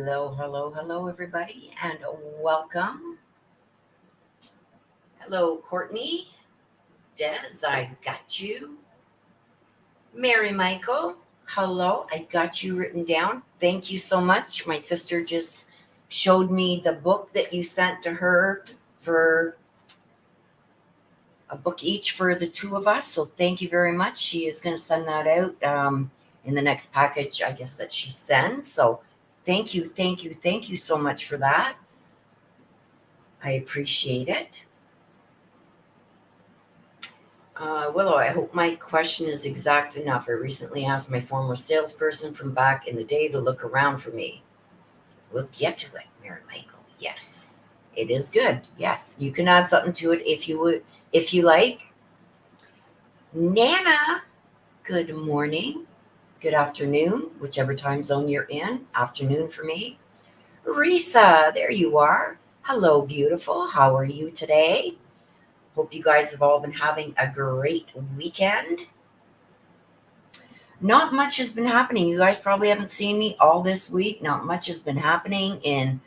Hello, everybody, and welcome. Hello, Courtney, Des, I got you. Mary Michael, hello, I got you written down. Thank you so much. My sister just showed me the book that you sent to her for a book each for the two of us. So thank you very much. She is going to send that out in the next package, I guess, that she sends. So thank you so much for that. I appreciate it. Willow, I hope my question is exact enough. I recently asked my former salesperson from back in the day to look around for me. We'll get to it, Mary Michael. Yes, it is good. Yes, you can add something to it if you like. Nana, good morning, good afternoon, whichever time zone you're in. Afternoon for me. Risa, there you are. Hello, beautiful. How are you today? Hope you guys have all been having a great weekend. Not much has been happening. You guys probably haven't seen me all this week. Not much has been happening in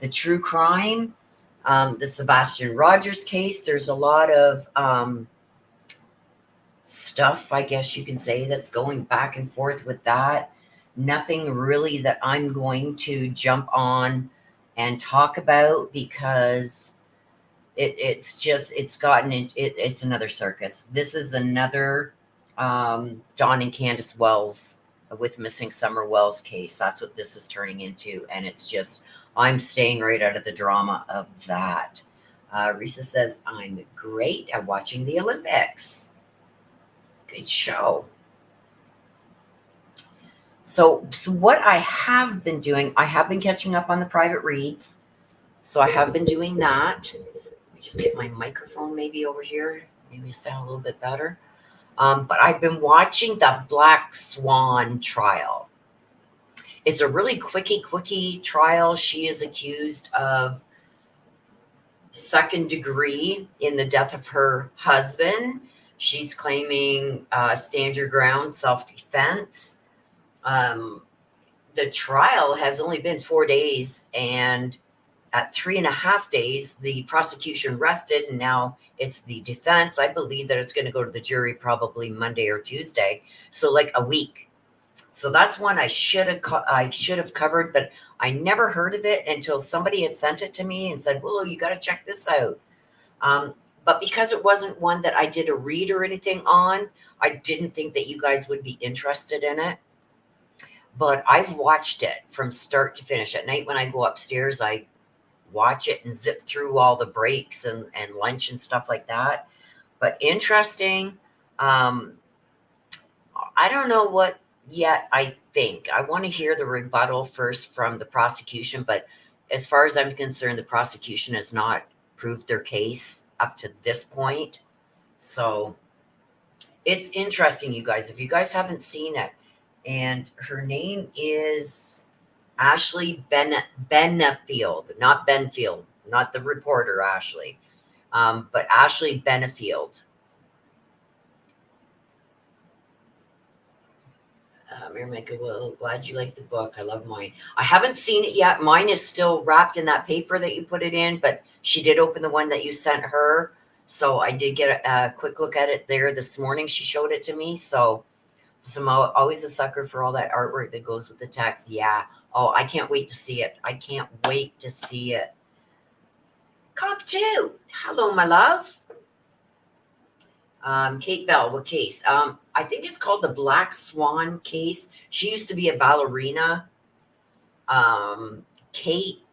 the true crime, the Sebastian Rogers case. There's a lot of stuff, I guess you can say, that's going back and forth with that. Nothing really that I'm going to jump on and talk about because it's another circus. This is another Don and Candace Wells with Missing Summer Wells case. That's what this is turning into, and it's just I'm staying right out of the drama of that. Risa says I'm great at watching the Olympics. Good show. So what I have been doing, I have been catching up on the private reads. So I have been doing that. Just get my microphone maybe over here, maybe sound a little bit better. But I've been watching the Black Swan trial. It's a really quickie trial. She is accused of second degree in the death of her husband. She's claiming stand your ground, self-defense. The trial has only been 4 days, and at 3.5 days, the prosecution rested, and now it's the defense. I believe that it's going to go to the jury probably Monday or Tuesday, so like a week. So that's one I should have covered, but I never heard of it until somebody had sent it to me and said, "Willow, you got to check this out." But because it wasn't one that I did a read or anything on, I didn't think that you guys would be interested in it. But I've watched it from start to finish. At night when I go upstairs, I watch it and zip through all the breaks and lunch and stuff like that. But interesting. I don't know what yet. I think I want to hear the rebuttal first from the prosecution. But as far as I'm concerned, the prosecution has not proved their case up to this point. So it's interesting, you guys. If you guys haven't seen it, and her name is Ashley Benefield, not Benfield, not the reporter Ashley, but Ashley Benefield. Mary Michael, well, glad you like the book. I love mine. I haven't seen it yet. Mine is still wrapped in that paper that you put it in, but she did open the one that you sent her. So I did get a quick look at it there this morning. She showed it to me. So I'm always a sucker for all that artwork that goes with the text. Yeah. Oh, I can't wait to see it. I can't wait to see it. Cop 2. Hello, my love. Kate Bell, what case? I think it's called the Black Swan case. She used to be a ballerina. Kate,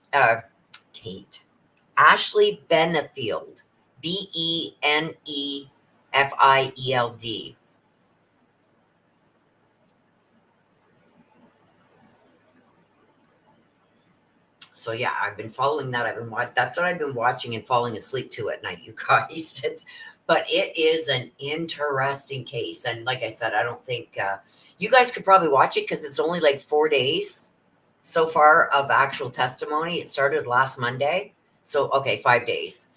Ashley Benefield, Benefield. So yeah, I've been following that. That's what I've been watching and falling asleep to at night, you guys. But it is an interesting case. And like I said, I don't think you guys could probably watch it because it's only like 4 days so far of actual testimony. It started last Monday. So, okay, 5 days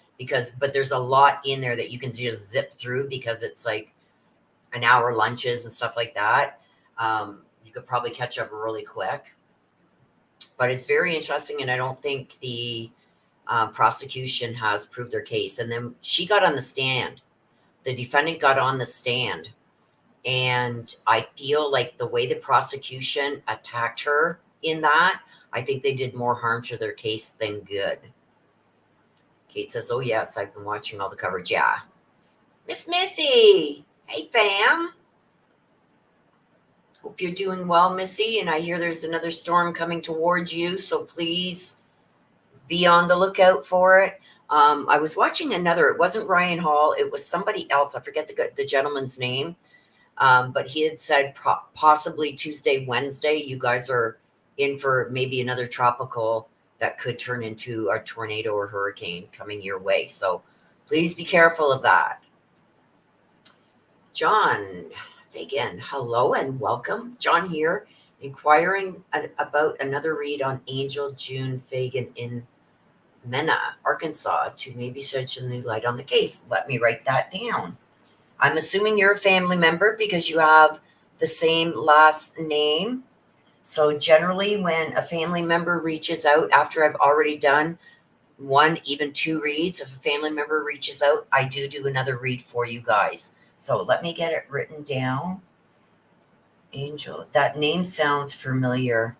but there's a lot in there that you can just zip through because it's like an hour lunches and stuff like that. You could probably catch up really quick. But it's very interesting, and I don't think the prosecution has proved their case. And then she got on the stand. The defendant got on the stand, and I feel like the way the prosecution attacked her in that, I think they did more harm to their case than good. Kate says, "Oh yes, I've been watching all the coverage." Yeah, Miss Missy, hey fam. Hope you're doing well, Missy. And I hear there's another storm coming towards you, so please be on the lookout for it. I was watching another. It wasn't Ryan Hall. It was somebody else. I forget the gentleman's name. But he had said possibly Tuesday, Wednesday, you guys are in for maybe another tropical that could turn into a tornado or hurricane coming your way. So please be careful of that. John Fagan, hello and welcome. John here, inquiring about another read on Angel June Fagan in Mena, Arkansas, to maybe shed some new light on the case. Let me write that down. I'm assuming you're a family member because you have the same last name. So generally when a family member reaches out after I've already done one, even two reads, if a family member reaches out, I do another read for you guys. So let me get it written down. Angel, that name sounds familiar.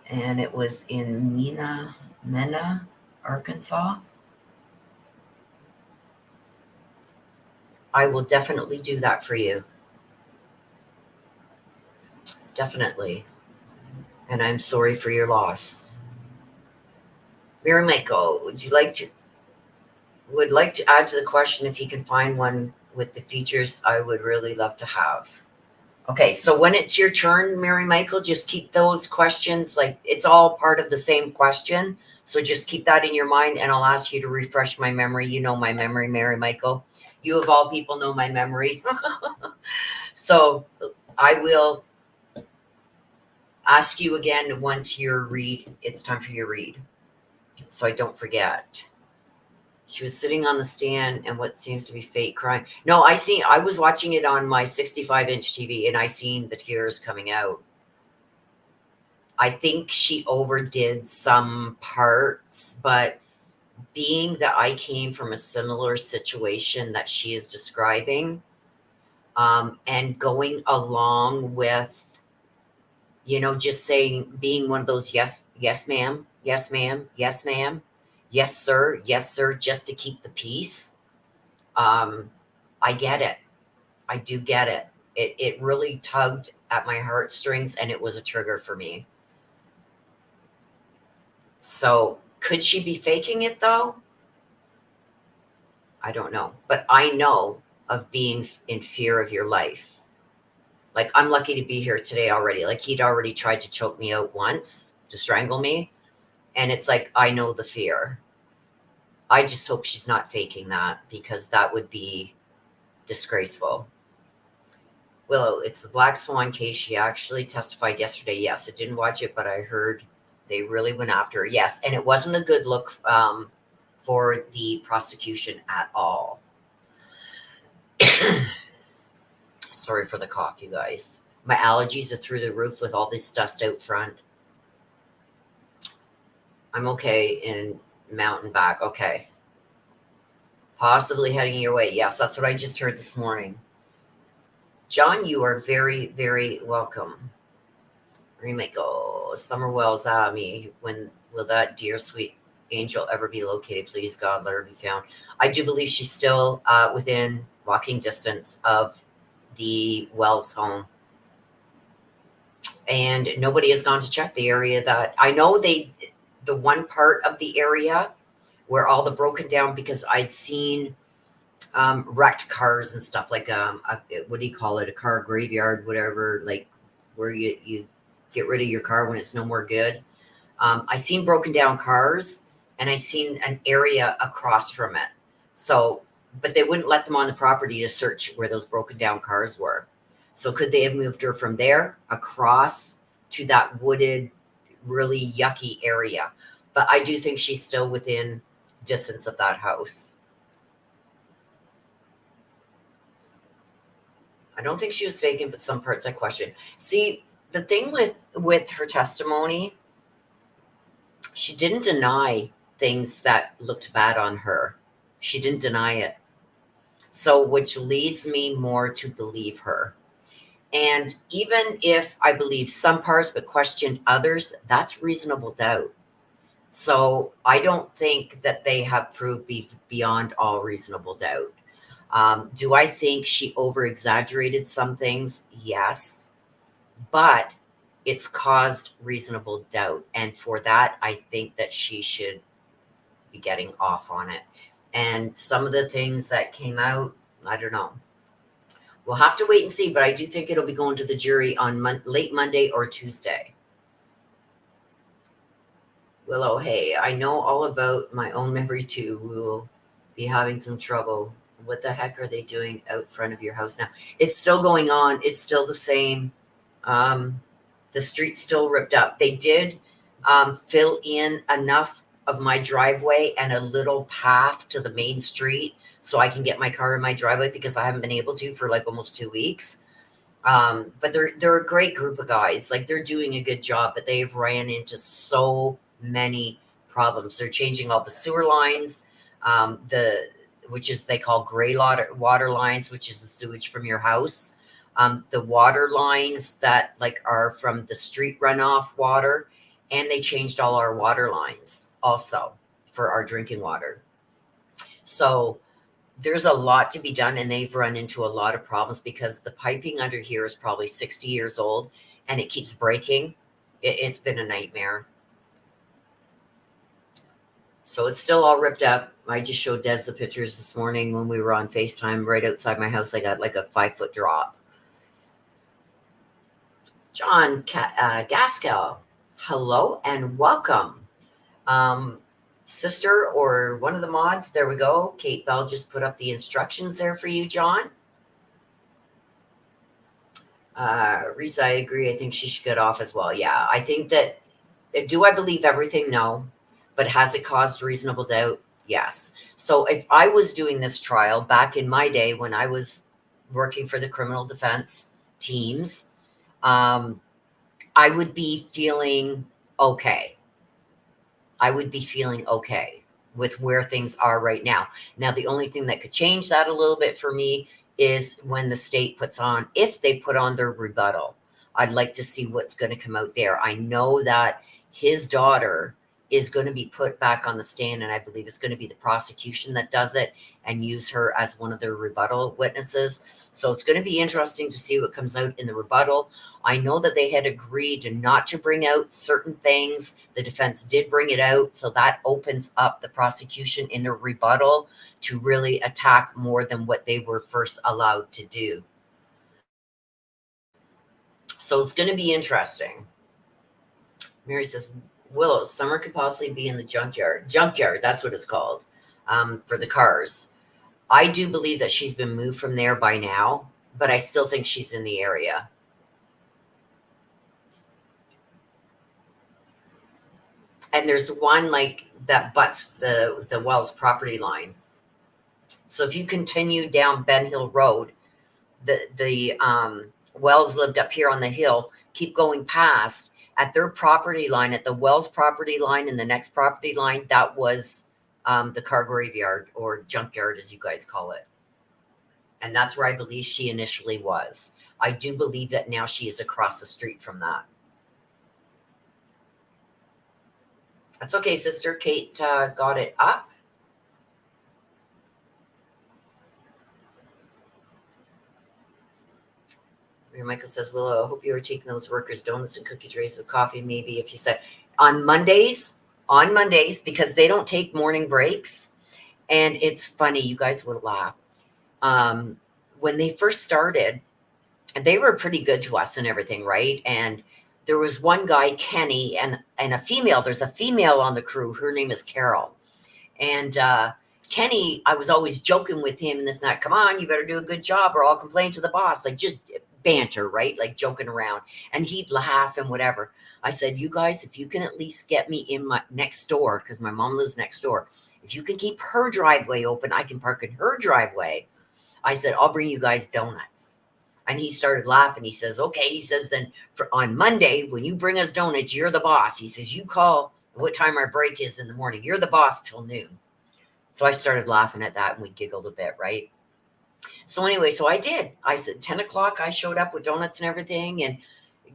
And it was in Mena, Arkansas. I will definitely do that for you. Definitely. And I'm sorry for your loss. Mary Michael, would like to add to the question if you can find one with the features I would really love to have. Okay, so when it's your turn, Mary Michael, just keep those questions, like it's all part of the same question. So just keep that in your mind, and I'll ask you to refresh my memory. You know my memory, Mary Michael. You of all people know my memory. So I will ask you again once it's time for your read. So I don't forget. She was sitting on the stand and what seems to be fake crying. No, I was watching it on my 65-inch TV and I seen the tears coming out. I think she overdid some parts, but being that I came from a similar situation that she is describing, and going along with, just saying, being one of those, yes, yes, ma'am, yes, ma'am, yes, ma'am, yes, sir, just to keep the peace. I get it. I do get it. It really tugged at my heartstrings and it was a trigger for me. So could she be faking it though? I don't know. But I know of being in fear of your life. Like, I'm lucky to be here today already. Like, he'd already tried to choke me out once, to strangle me. And it's like, I know the fear. I just hope she's not faking that, because that would be disgraceful. Willow, it's the Black Swan case. She actually testified yesterday. Yes, I didn't watch it, but I heard they really went after her. Yes, and it wasn't a good look for the prosecution at all. Sorry for the cough, you guys. My allergies are through the roof with all this dust out front. I'm okay in mountain back. Okay. Possibly heading your way. Yes, that's what I just heard this morning. John, you are very, very welcome. Remake. Oh, Summer Wells. Me. When will that dear sweet angel ever be located? Please, God, let her be found. I do believe she's still within walking distance of the Wells home. And nobody has gone to check the area that I know the one part of the area where all the broken down, because I'd seen wrecked cars and stuff, like what do you call it, a car graveyard, whatever, like where you get rid of your car when it's no more good. I seen broken down cars, and I seen an area across from it. So, but they wouldn't let them on the property to search where those broken down cars were. So could they have moved her from there across to that wooded, really yucky area? But I do think she's still within distance of that house. I don't think she was faking, but some parts I question. See, the thing with her testimony, she didn't deny things that looked bad on her. She didn't deny it. So, which leads me more to believe her. And even if I believe some parts but questioned others, that's reasonable doubt. So I don't think that they have proved beyond all reasonable doubt. Do I think she over exaggerated some things? Yes. But it's caused reasonable doubt. And for that, I think that she should be getting off on it. And some of the things that came out, I don't know. We'll have to wait and see, but I do think it'll be going to the jury on late Monday or Tuesday. Willow, hey, I know all about my own memory too. We'll be having some trouble. What the heck are they doing out front of your house now? It's still going on. It's still the same. The street's still ripped up. They did fill in enough of my driveway and a little path to the main street so I can get my car in my driveway because I haven't been able to for like almost 2 weeks. But they're a great group of guys. Like they're doing a good job, but they've ran into so many problems. They're changing all the sewer lines, which is they call gray water lines, which is the sewage from your house. The water lines that like are from the street runoff water, and they changed all our water lines also for our drinking water. So there's a lot to be done, and they've run into a lot of problems because the piping under here is probably 60 years old and it keeps breaking. It's been a nightmare. So it's still all ripped up. I just showed Des the pictures this morning when we were on FaceTime. Right outside my house, I got like a 5-foot drop. John Gaskell, hello and welcome. Sister or one of the mods, there we go. Kate Bell just put up the instructions there for you, John. Reese, I agree. I think she should get off as well. Yeah, I think that, do I believe everything? No. But has it caused reasonable doubt? Yes. So if I was doing this trial back in my day when I was working for the criminal defense teams, I would be feeling okay. I would be feeling okay with where things are right now. Now, the only thing that could change that a little bit for me is when the state puts on, if they put on their rebuttal. I'd like to see what's going to come out there. I know that his daughter is going to be put back on the stand, and I believe it's going to be the prosecution that does it and use her as one of their rebuttal witnesses. So it's going to be interesting to see what comes out in the rebuttal. I know that they had agreed not to bring out certain things. The defense did bring it out, so that opens up the prosecution in the rebuttal to really attack more than what they were first allowed to do. So it's going to be interesting. Mary says, Willow, Summer could possibly be in the junkyard. Junkyard, that's what it's called, for the cars. I do believe that she's been moved from there by now, but I still think she's in the area. And there's one like that butts the Wells property line. So if you continue down Ben Hill Road, the Wells lived up here on the hill, keep going past at their property line, at the Wells property line and the next property line, that was the car graveyard or junkyard, as you guys call it. And that's where I believe she initially was. I do believe that now she is across the street from that. That's okay, sister. Kate got it up. Michael says, Willow, I hope you are taking those workers donuts and cookie trays with coffee. Maybe if you said on Mondays, because they don't take morning breaks. And it's funny, you guys would laugh. When they first started, they were pretty good to us and everything, right? And there was one guy, Kenny, and a female. There's a female on the crew. Her name is Carol. And Kenny, I was always joking with him and this and that. Come on, you better do a good job or I'll complain to the boss. Like just banter, right? Like joking around. And he'd laugh and whatever. I said, you guys, if you can at least get me in my next door, because my mom lives next door. If you can keep her driveway open, I can park in her driveway. I said, I'll bring you guys donuts. And he started laughing. He says, okay. He says, then on Monday, when you bring us donuts, you're the boss. He says, you call what time our break is in the morning. You're the boss till noon. So I started laughing at that and we giggled a bit, right? So anyway, so I did. I said 10 o'clock, I showed up with donuts and everything. And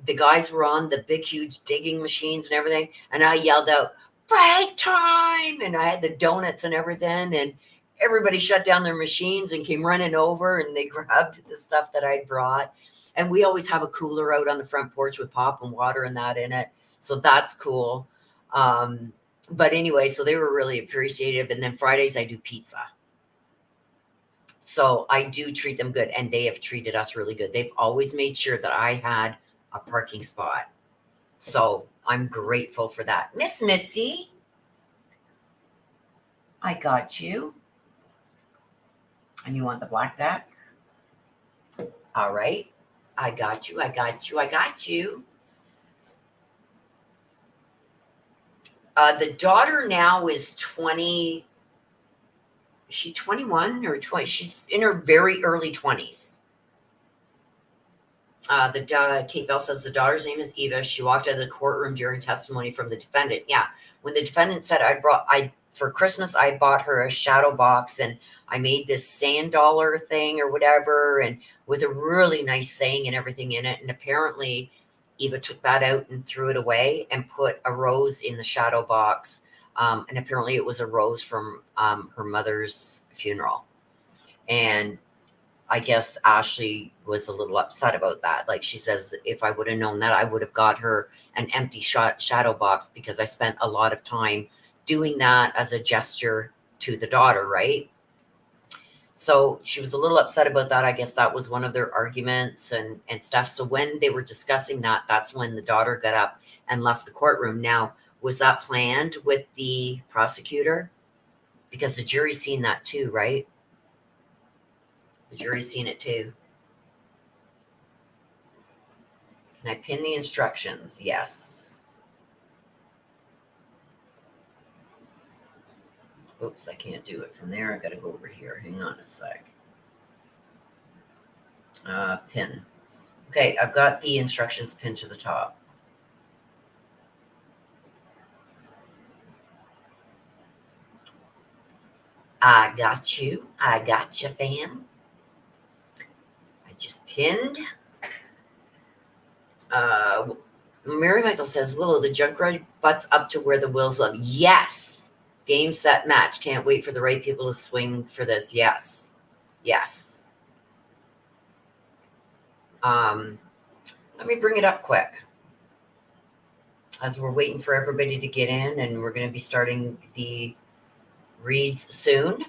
the guys were on the big, huge digging machines and everything. And I yelled out, break time. And I had the donuts and everything. And everybody shut down their machines and came running over and they grabbed the stuff that I brought. And we always have a cooler out on the front porch with pop and water and that in it. So that's cool. But anyway, so they were really appreciative. And then Fridays I do pizza. So I do treat them good, and they have treated us really good. They've always made sure that I had a parking spot. So I'm grateful for that. Miss Missy, I got you. And you want the black duck? All right. I got you. I got you. I got you. The daughter now is 20. Is she 21 or 20? She's in her very early 20s. Kate Bell says the daughter's name is Eva. She walked out of the courtroom during testimony from the defendant. Yeah. When the defendant said for Christmas, I bought her a shadow box and I made this sand dollar thing or whatever, and with a really nice saying and everything in it. And apparently Eva took that out and threw it away and put a rose in the shadow box. And apparently it was a rose from her mother's funeral. And I guess Ashley was a little upset about that. Like she says, if I would have known that, I would have got her an empty shadow box because I spent a lot of time doing that as a gesture to the daughter, right? So she was a little upset about that. I guess that was one of their arguments and stuff. So when they were discussing that, that's when the daughter got up and left the courtroom. Now, was that planned with the prosecutor? Because the jury's seen that too, right? The jury's seen it too. Can I pin the instructions? Yes. Oops, I can't do it from there. I got to go over here. Hang on a sec. Pin. Okay, I've got the instructions pinned to the top. I got you. I got you, fam. I just pinned. Mary Michael says, Willow, the junkyard butts up to where the Wills live. Yes. Game, set, match. Can't wait for the right people to swing for this. Yes. Yes. Let me bring it up quick. As we're waiting for everybody to get in, and we're going to be starting the reads soon.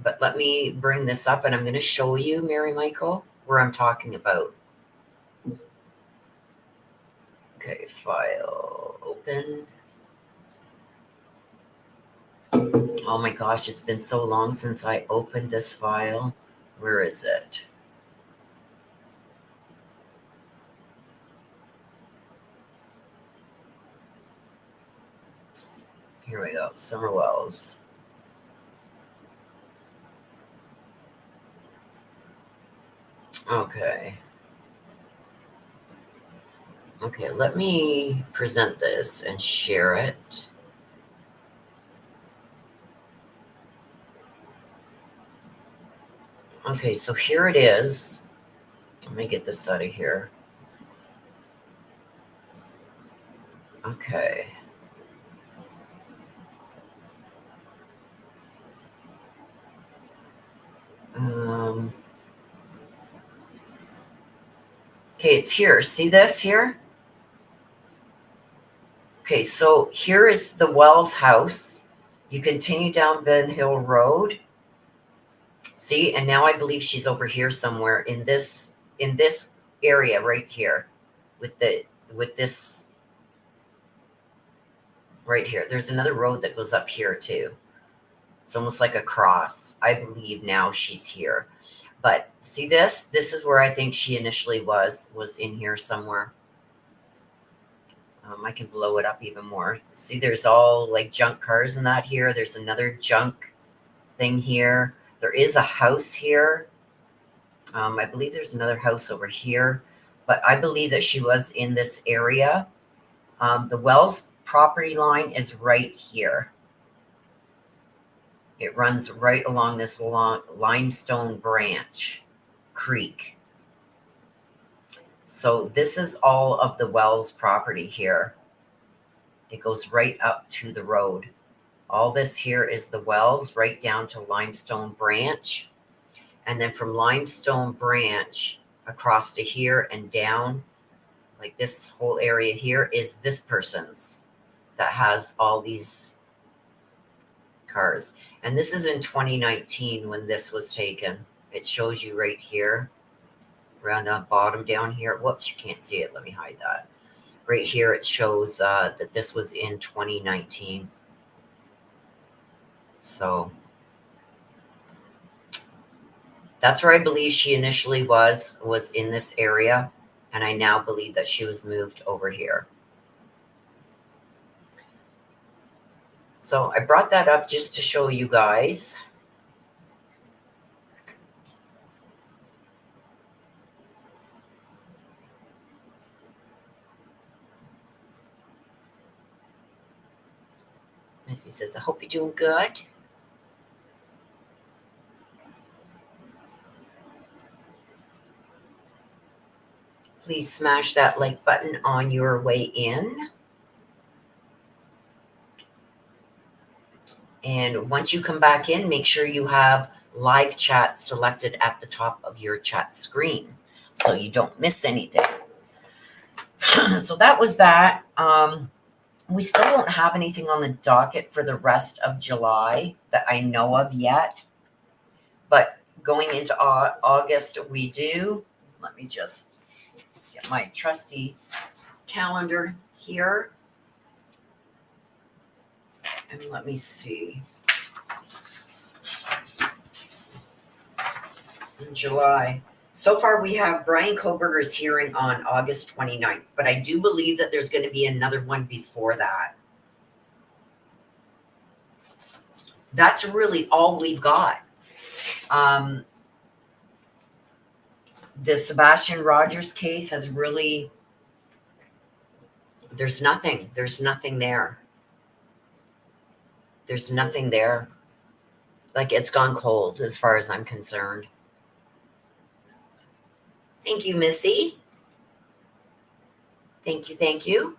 But let me bring this up, and I'm going to show you, Mary Michael, where I'm talking about. Okay, file, open. Oh my gosh, it's been so long since I opened this file. Where is it? Here we go, Summer Wells. Okay. Okay, let me present this and share it. Okay, so here it is. Let me get this out of here. Okay. Okay, it's here. See this here? Okay, so here is the Wells house. You continue down Ben Hill Road. See, and now I believe she's over here somewhere in this area right here with this right here. There's another road that goes up here too. It's almost like a cross. I believe now she's here. But see this? This is where I think she initially was in here somewhere. I can blow it up even more. See, there's all like junk cars and that here. There's another junk thing here. There is a house here. I believe there's another house over here, but I believe that she was in this area. The Wells property line is right here. It runs right along this limestone branch creek. So this is all of the Wells property here. It goes right up to the road. All this here is the Wells, right down to Limestone Branch. And then from Limestone Branch across to here and down, like this whole area here is this person's that has all these cars. And this is in 2019 when this was taken. It shows you right here, around the bottom down here. Whoops, you can't see it. Let me hide that. Right here, it shows that this was in 2019. So that's where I believe she initially was in this area. And I now believe that she was moved over here. So I brought that up just to show you guys. Missy says, I hope you're doing good. Please smash that like button on your way in. And once you come back in, make sure you have live chat selected at the top of your chat screen so you don't miss anything. So that was that. We still don't have anything on the docket for the rest of July that I know of yet. But going into August, we do. Let me just get my trusty calendar here. And let me see. In July. So far, we have Brian Koberger's hearing on August 29th, but I do believe that there's going to be another one before that. That's really all we've got. The Sebastian Rogers case has really, there's nothing there. There's nothing there. Like, it's gone cold as far as I'm concerned. Thank you, Missy. Thank you.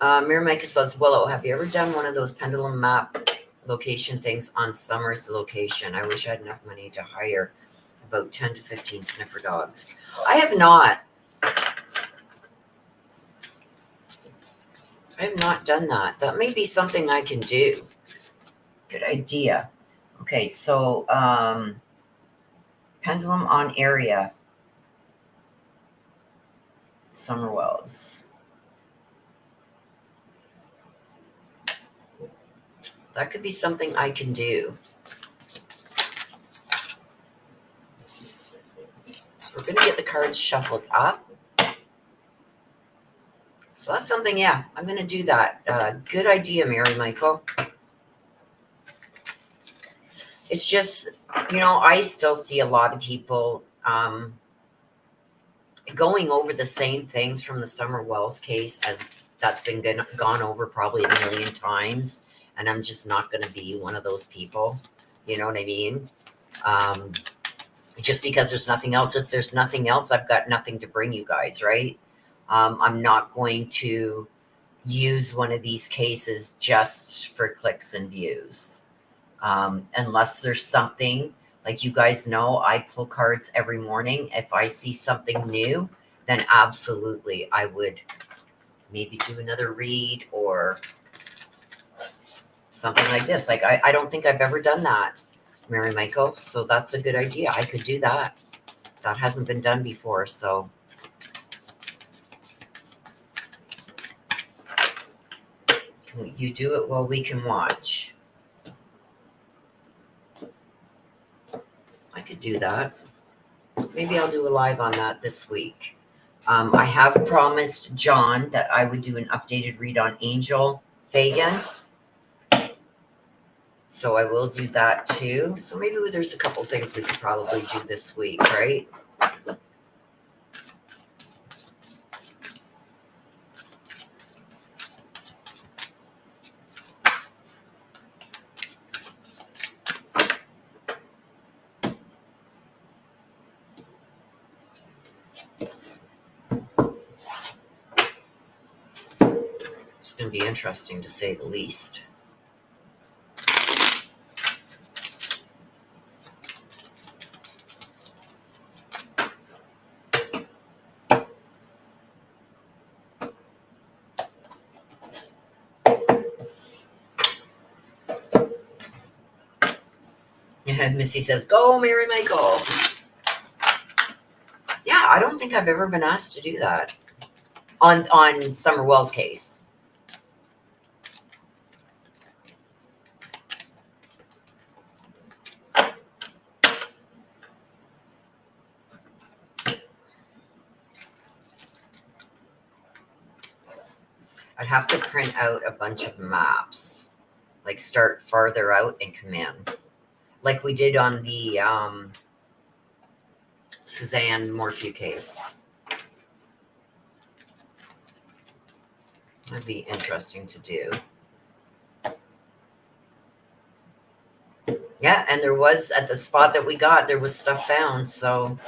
Miramika says, Willow, have you ever done one of those pendulum map location things on Summer's location? I wish I had enough money to hire about 10 to 15 sniffer dogs. I have not. I have not done that. That may be something I can do. Good idea. Okay, so pendulum on area. Summer Wells. That could be something I can do. So we're going to get the cards shuffled up. So that's something, yeah, I'm going to do that. Good idea, Mary Michael. It's just, I still see a lot of people going over the same things from the Summer Wells case as that's been gone over probably a million times. And I'm just not going to be one of those people. You know what I mean? Just because there's nothing else. If there's nothing else, I've got nothing to bring you guys, right? I'm not going to use one of these cases just for clicks and views. Unless there's something, like you guys know, I pull cards every morning. If I see something new, then absolutely I would maybe do another read or something like this. Like, I don't think I've ever done that, Mary Michael. So that's a good idea. I could do that. That hasn't been done before. So you do it while we can watch. I could do that. Maybe I'll do a live on that this week. I have promised John that I would do an updated read on Angel Fagan. So I will do that too. So maybe there's a couple things we could probably do this week, right? It's going to be interesting to say the least. Missy says, go, Mary Michael. Yeah, I don't think I've ever been asked to do that on Summer Wells' case. I'd have to print out a bunch of maps, like start farther out and come in, like we did on the Suzanne Morphew case. That'd be interesting to do. Yeah, and there was, at the spot that we got, there was stuff found, so.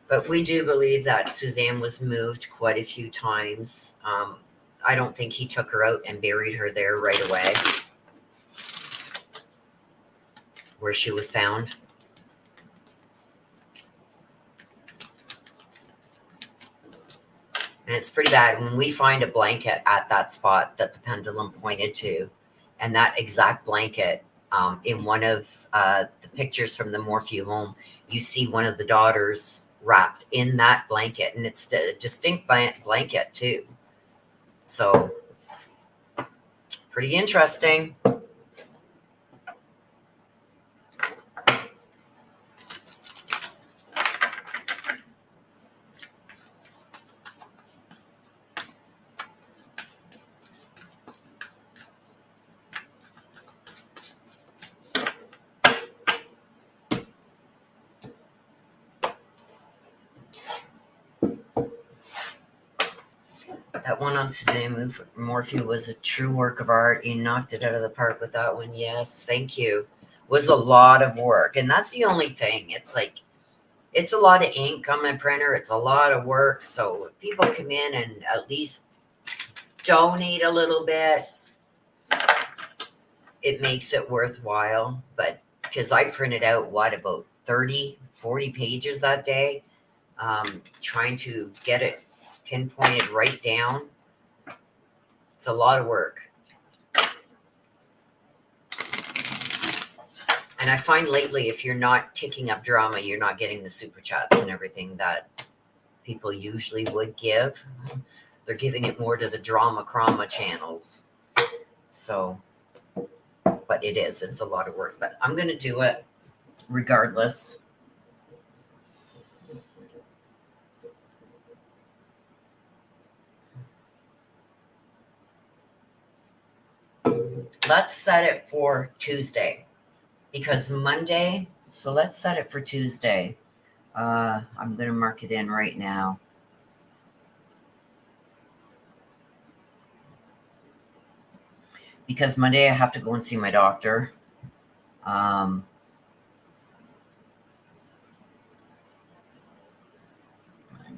But we do believe that Suzanne was moved quite a few times. I don't think he took her out and buried her there right away where she was found. And it's pretty bad when we find a blanket at that spot that the pendulum pointed to, and that exact blanket, in one of the pictures from the Morphew home, you see one of the daughters wrapped in that blanket, and it's the distinct blanket too. So, pretty interesting. That one on Suzanne Morphew was a true work of art. You knocked it out of the park with that one. Yes, thank you. Was a lot of work. And that's the only thing. It's like, it's a lot of ink on my printer. It's a lot of work. So if people come in and at least donate a little bit, it makes it worthwhile. But because I printed out, about 30, 40 pages that day, trying to get it pinpointed right down. It's a lot of work. And I find lately, if you're not kicking up drama, you're not getting the super chats and everything that people usually would give. They're giving it more to the drama channels. So, but it's a lot of work. But I'm going to do it regardless. Let's set it for Tuesday, because Monday, so let's set it for Tuesday. I'm going to mark it in right now. Because Monday I have to go and see my doctor. I'm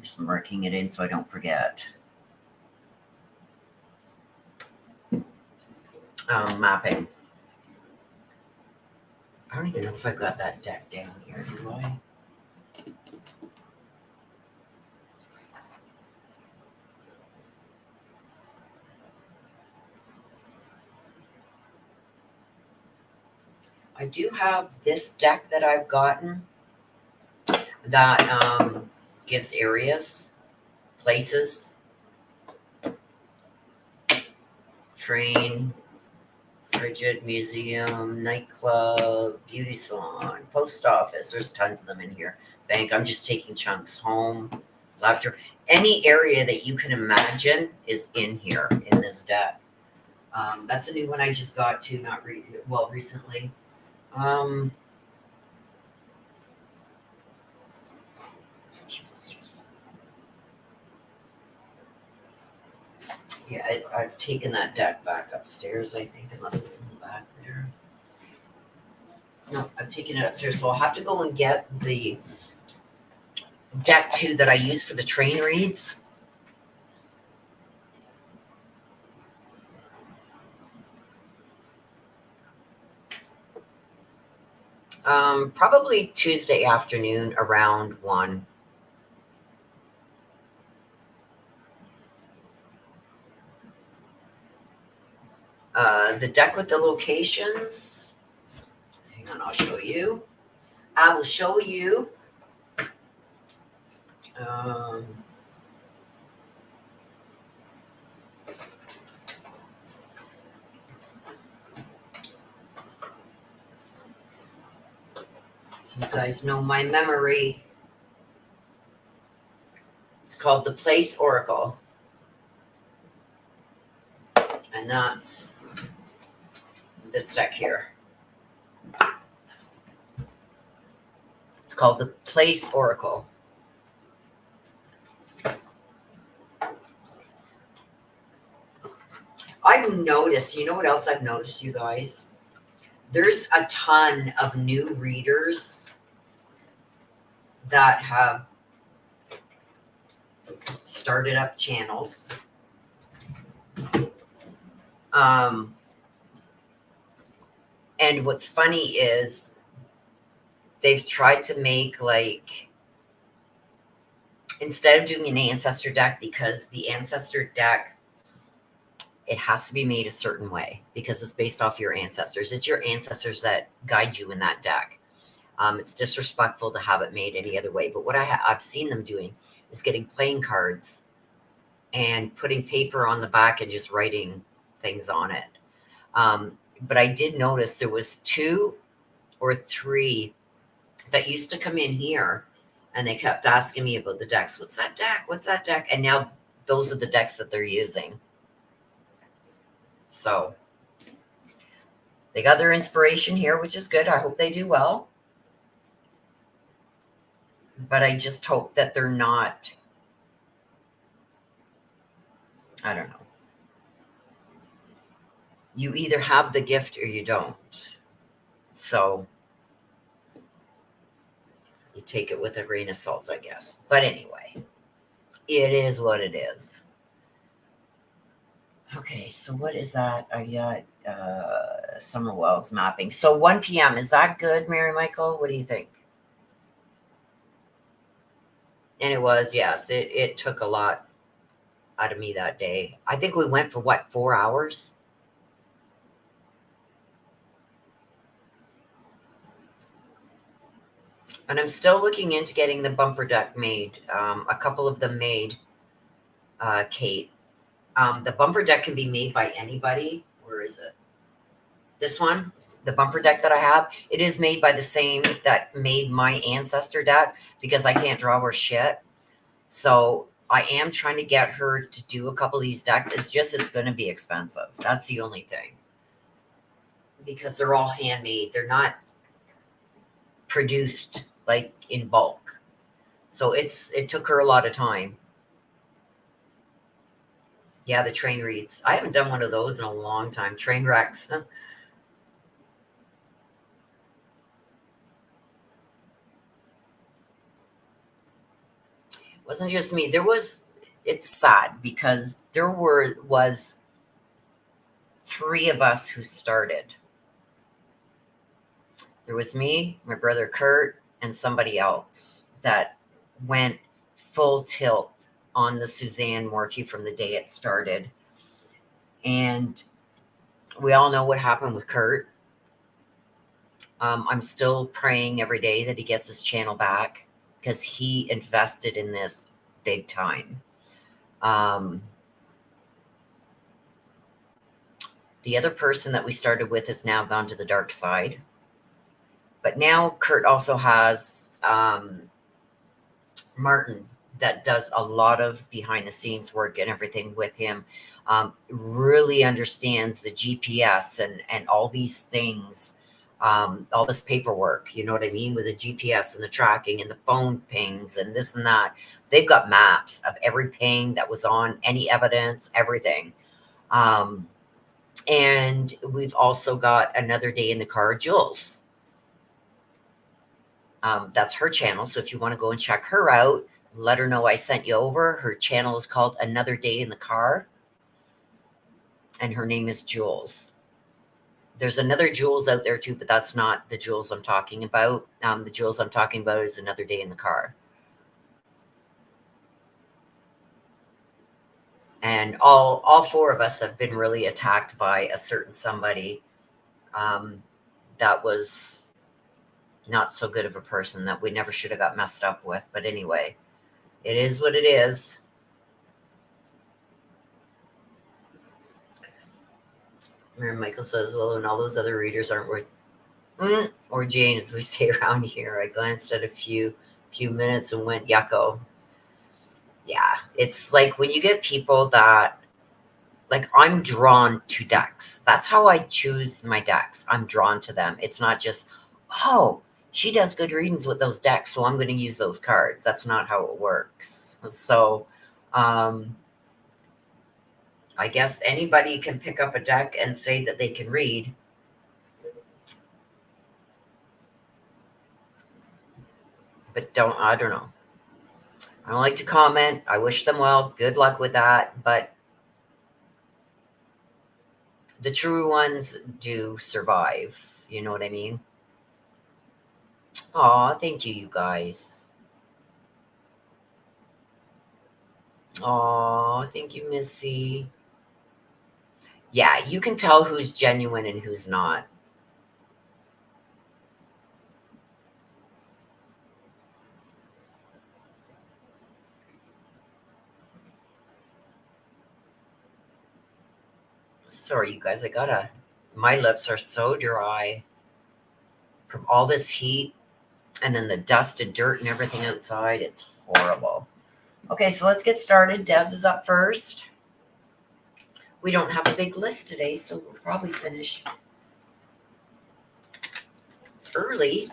just marking it in so I don't forget. Mapping. I don't even know if I got that deck down here, do I? I do have this deck that I've gotten that gives areas, places, train, frigid, museum, nightclub, beauty salon, post office. There's tons of them in here. Bank, I'm just taking chunks. Home, laboratory. Any area that you can imagine is in here in this deck. That's a new one I just got to, not recently. Yeah, I've taken that deck back upstairs, I think, unless it's in the back there. No, I've taken it upstairs, so I'll have to go and get the deck 2 that I use for the train reads. Probably Tuesday afternoon around 1. The deck with the locations. Hang on, I'll show you. I will show you. You guys know my memory. It's called the Place Oracle. And that's this deck here. It's called the Place Oracle. I've noticed, you know what else I've noticed, you guys? There's a ton of new readers that have started up channels. And what's funny is they've tried to make, like, instead of doing an ancestor deck, because the ancestor deck, it has to be made a certain way because it's based off your ancestors. It's your ancestors that guide you in that deck. It's disrespectful to have it made any other way. But what I've seen them doing is getting playing cards and putting paper on the back and just writing things on it. But I did notice there was 2 or 3 that used to come in here and they kept asking me about the decks. What's that deck? What's that deck? And now those are the decks that they're using. So they got their inspiration here, which is good. I hope they do well. But I just hope that they're not, I don't know. You either have the gift or you don't. So you take it with a grain of salt, I guess. But anyway, it is what it is. Okay, so what is that? I got Summer Wells mapping. So 1 p.m. Is that good, Mary Michael? What do you think? And it was, yes. It took a lot out of me that day. I think we went for, what, 4 hours? And I'm still looking into getting the bumper deck made. A couple of them made, Kate. The bumper deck can be made by anybody. Where is it? This one, the bumper deck that I have, it is made by the same that made my ancestor deck because I can't draw or shit. So I am trying to get her to do a couple of these decks. It's just, it's going to be expensive. That's the only thing. Because they're all handmade. They're not produced like in bulk. So it took her a lot of time. Yeah, the train reads. I haven't done one of those in a long time. Train wrecks. It wasn't just me. It's sad because there was 3 of us who started. There was me, my brother Kurt, and somebody else that went full tilt on the Suzanne Morphew from the day it started. And we all know what happened with Kurt. I'm still praying every day that he gets his channel back because he invested in this big time. The other person that we started with has now gone to the dark side. But now Kurt also has Martin that does a lot of behind the scenes work and everything with him, really understands the GPS and all these things, all this paperwork, you know what I mean, with the GPS and the tracking and the phone pings and this and that. They've got maps of every ping that was on, any evidence, everything. And we've also got Another Day in the Car, Jules. That's her channel. So if you want to go and check her out, let her know I sent you over. Her channel is called Another Day in the Car, and her name is Jules. There's another Jules out there too, but that's not the Jules I'm talking about. The Jules I'm talking about is Another Day in the Car. And all four of us have been really attacked by a certain somebody that was not so good of a person, that we never should have got messed up with. But anyway, it is what it is. And Michael says, well, and all those other readers aren't worth, or Jane, as we stay around here. I glanced at a few minutes and went, yucko. Yeah, it's like when you get people that, like, I'm drawn to decks. That's how I choose my decks. I'm drawn to them. It's not just, oh, she does good readings with those decks, so I'm going to use those cards. That's not how it works. So, I guess anybody can pick up a deck and say that they can read. But I don't know. I don't like to comment. I wish them well. Good luck with that. But the true ones do survive. You know what I mean? Aw, thank you, you guys. Aw, thank you, Missy. Yeah, you can tell who's genuine and who's not. Sorry, you guys, my lips are so dry from all this heat and then the dust and dirt and everything outside. It's horrible. Okay, so let's get started. Des is up first. We don't have a big list today, so we'll probably finish early.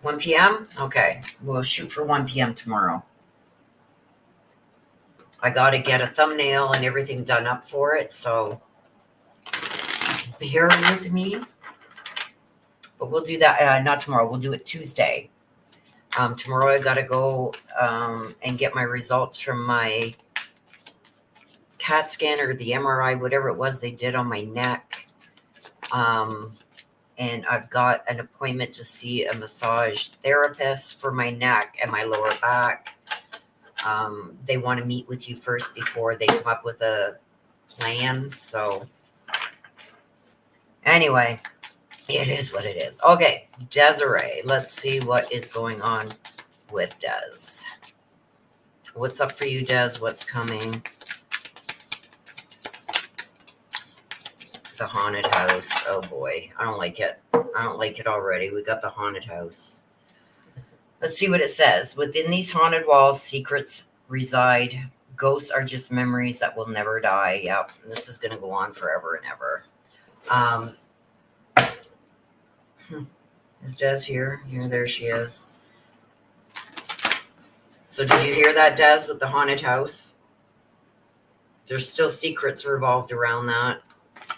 1 p.m.? Okay, we'll shoot for 1 p.m. tomorrow. I got to get a thumbnail and everything done up for it, so bear with me. But we'll do that, not tomorrow, we'll do it Tuesday. Tomorrow I got to go and get my results from my CAT scan or the MRI, whatever it was they did on my neck. And I've got an appointment to see a massage therapist for my neck and my lower back. They want to meet with you first before they come up with a plan. So anyway, it is what it is. Okay, Desiree, let's see what is going on with Des. What's up for you, Des? What's coming? The haunted house. Oh boy, I don't like it. I don't like it already. We got the haunted house. Let's see what it says. Within these haunted walls, secrets reside. Ghosts are just memories that will never die. Yep, this is going to go on forever and ever. Is Des here? There she is. So did you hear that, Des, with the haunted house? There's still secrets revolved around that.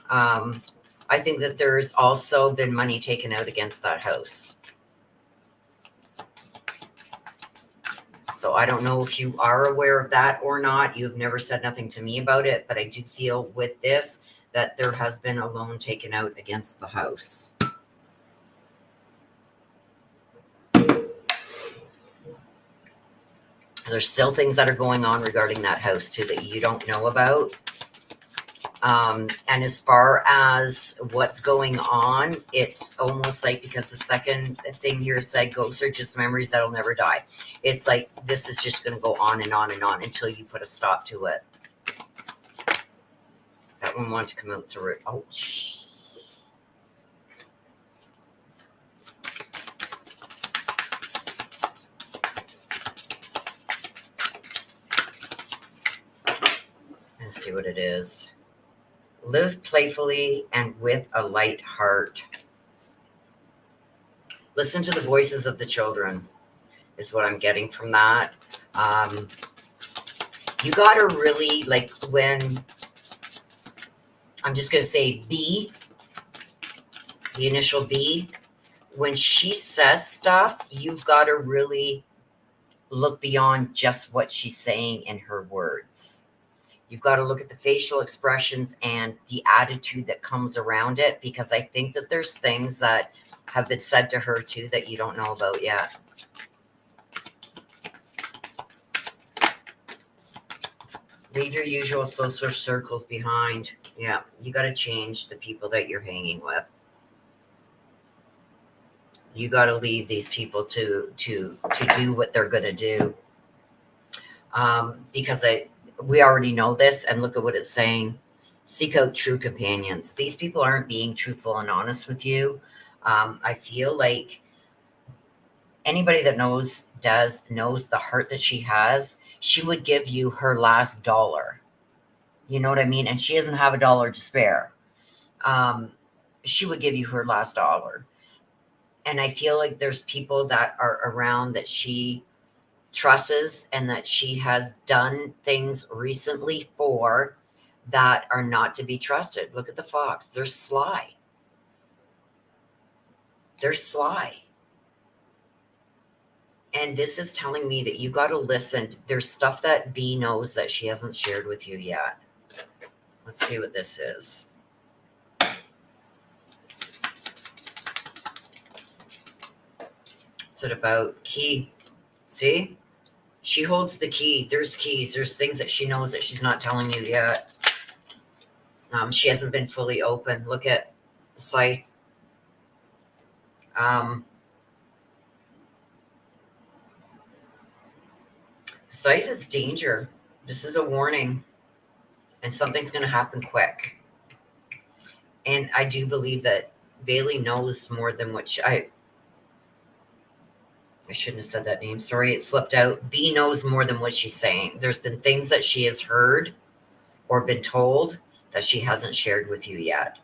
I think that there's also been money taken out against that house. So I don't know if you are aware of that or not. You've never said nothing to me about it, but I do feel with this that there has been a loan taken out against the house. There's still things that are going on regarding that house too that you don't know about. And as far as what's going on, it's almost like, because the second thing here said ghosts are just memories that'll never die. It's like this is just going to go on and on and on until you put a stop to it. That one wanted to come out through it. Oh, shh. Let's see what it is. Live playfully and with a light heart. Listen to the voices of the children is what I'm getting from that. You got to really, like, when, I'm just going to say B, the initial B, when she says stuff, you've got to really look beyond just what she's saying in her words. You've got to look at the facial expressions and the attitude that comes around it, because I think that there's things that have been said to her too that you don't know about yet. Leave your usual social circles behind. Yeah, you got to change the people that you're hanging with. You got to leave these people to do what they're going to do. Because we already know this, and look at what it's saying. Seek out true companions. These people aren't being truthful and honest with you. I feel like anybody that knows the heart that she has. She would give you her last dollar. You know what I mean? And she doesn't have a dollar to spare. She would give you her last dollar. And I feel like there's people that are around that she trusts and that she has done things recently for that are not to be trusted. Look at the fox. They're sly. They're sly. And this is telling me that you got to listen. There's stuff that B knows that she hasn't shared with you yet. Let's see what this is. What's it about? Key. See? She holds the key. There's keys. There's things that she knows that she's not telling you yet. She hasn't been fully open. Look at Scythe. Scythe is danger. This is a warning. And something's going to happen quick. And I do believe that Bailey knows more than what I shouldn't have said that name. Sorry, it slipped out. B knows more than what she's saying. There's been things that she has heard or been told that she hasn't shared with you yet.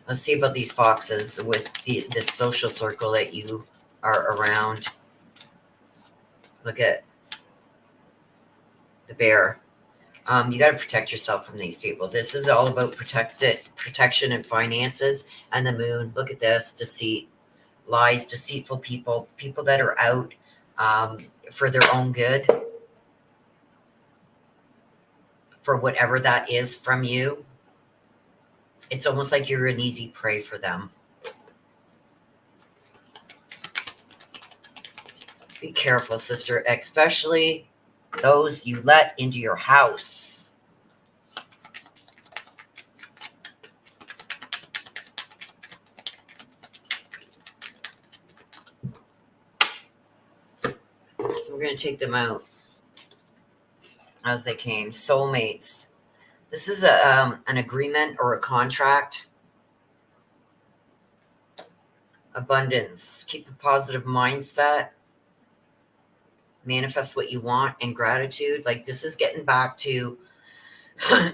Let's see about these foxes with this social circle that you are around. Look at the bear. You got to protect yourself from these people. This is all about protection and finances. And the moon. Look at this. Deceit, lies, deceitful people, people that are out for their own good, for whatever that is from you. It's almost like you're an easy prey for them. Be careful, sister, especially those you let into your house. We're going to take them out as they came. Soulmates. This is an agreement or a contract. Abundance. Keep a positive mindset. Manifest what you want, and gratitude. Like, this is getting back to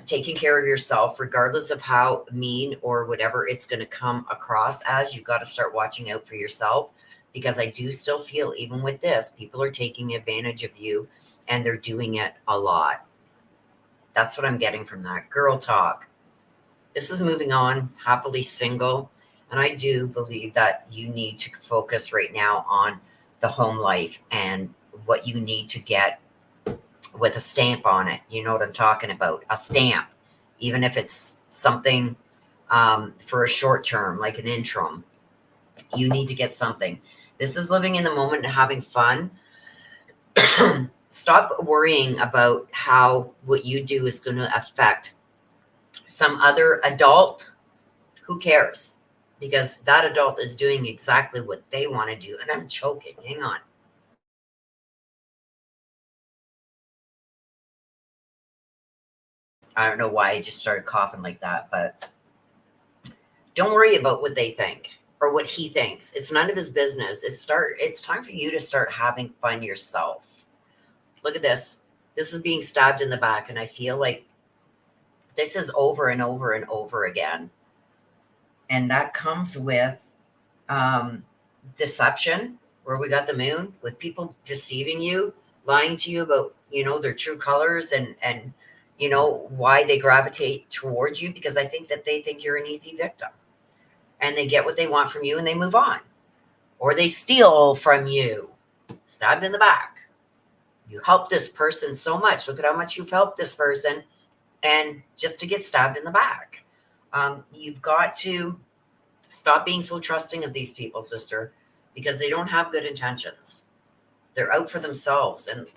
taking care of yourself, regardless of how mean or whatever it's going to come across as. You got to start watching out for yourself, because I do still feel, even with this, people are taking advantage of you, and they're doing it a lot. That's what I'm getting from that. Girl talk. This is moving on, happily single. And I do believe that you need to focus right now on the home life and what you need to get with a stamp on it. You know what I'm talking about? A stamp. Even if it's something for a short term, like an interim. You need to get something. This is living in the moment and having fun. Stop worrying about how what you do is going to affect some other adult. Who cares? Because that adult is doing exactly what they want to do. And I'm choking. Hang on. I don't know why I just started coughing like that, but don't worry about what they think or what he thinks. It's none of his business. It's time for you to start having fun yourself. Look at this. This is being stabbed in the back. And I feel like this is over and over and over again. And that comes with deception, where we got the moon, with people deceiving you, lying to you about, their true colors and why they gravitate towards you, because I think that they think you're an easy victim and they get what they want from you and they move on, or they steal from you. Stabbed in the back. You helped this person so much. Look at how much you've helped this person, and just to get stabbed in the back. You've got to stop being so trusting of these people, sister, because they don't have good intentions. They're out for themselves. And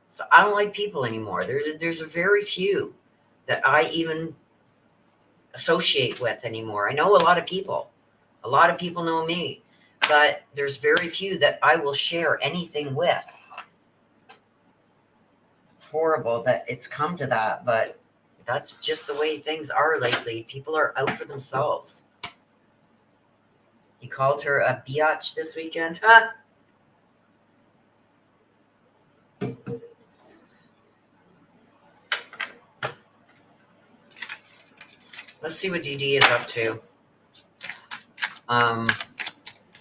so I don't like people anymore. There's a very few that I even associate with anymore. I know a lot of people. A lot of people know me, but there's very few that I will share anything with. It's horrible that it's come to that, but that's just the way things are lately. People are out for themselves. You called her a biatch this weekend, huh? Let's see what DD is up to.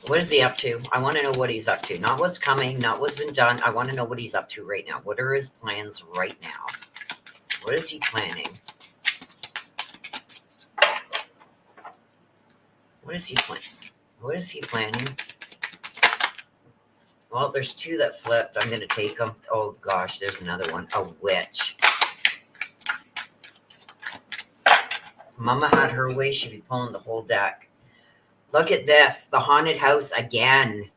What is he up to? I want to know what he's up to. Not what's coming, not what's been done. I want to know what he's up to right now. What are his plans right now? What is he planning? What is he planning? What is he planning? Well, there's two that flipped. I'm going to take them. Oh, gosh, there's another one. A witch. Mama had her way. She'd be pulling the whole deck. Look at this. The haunted house again.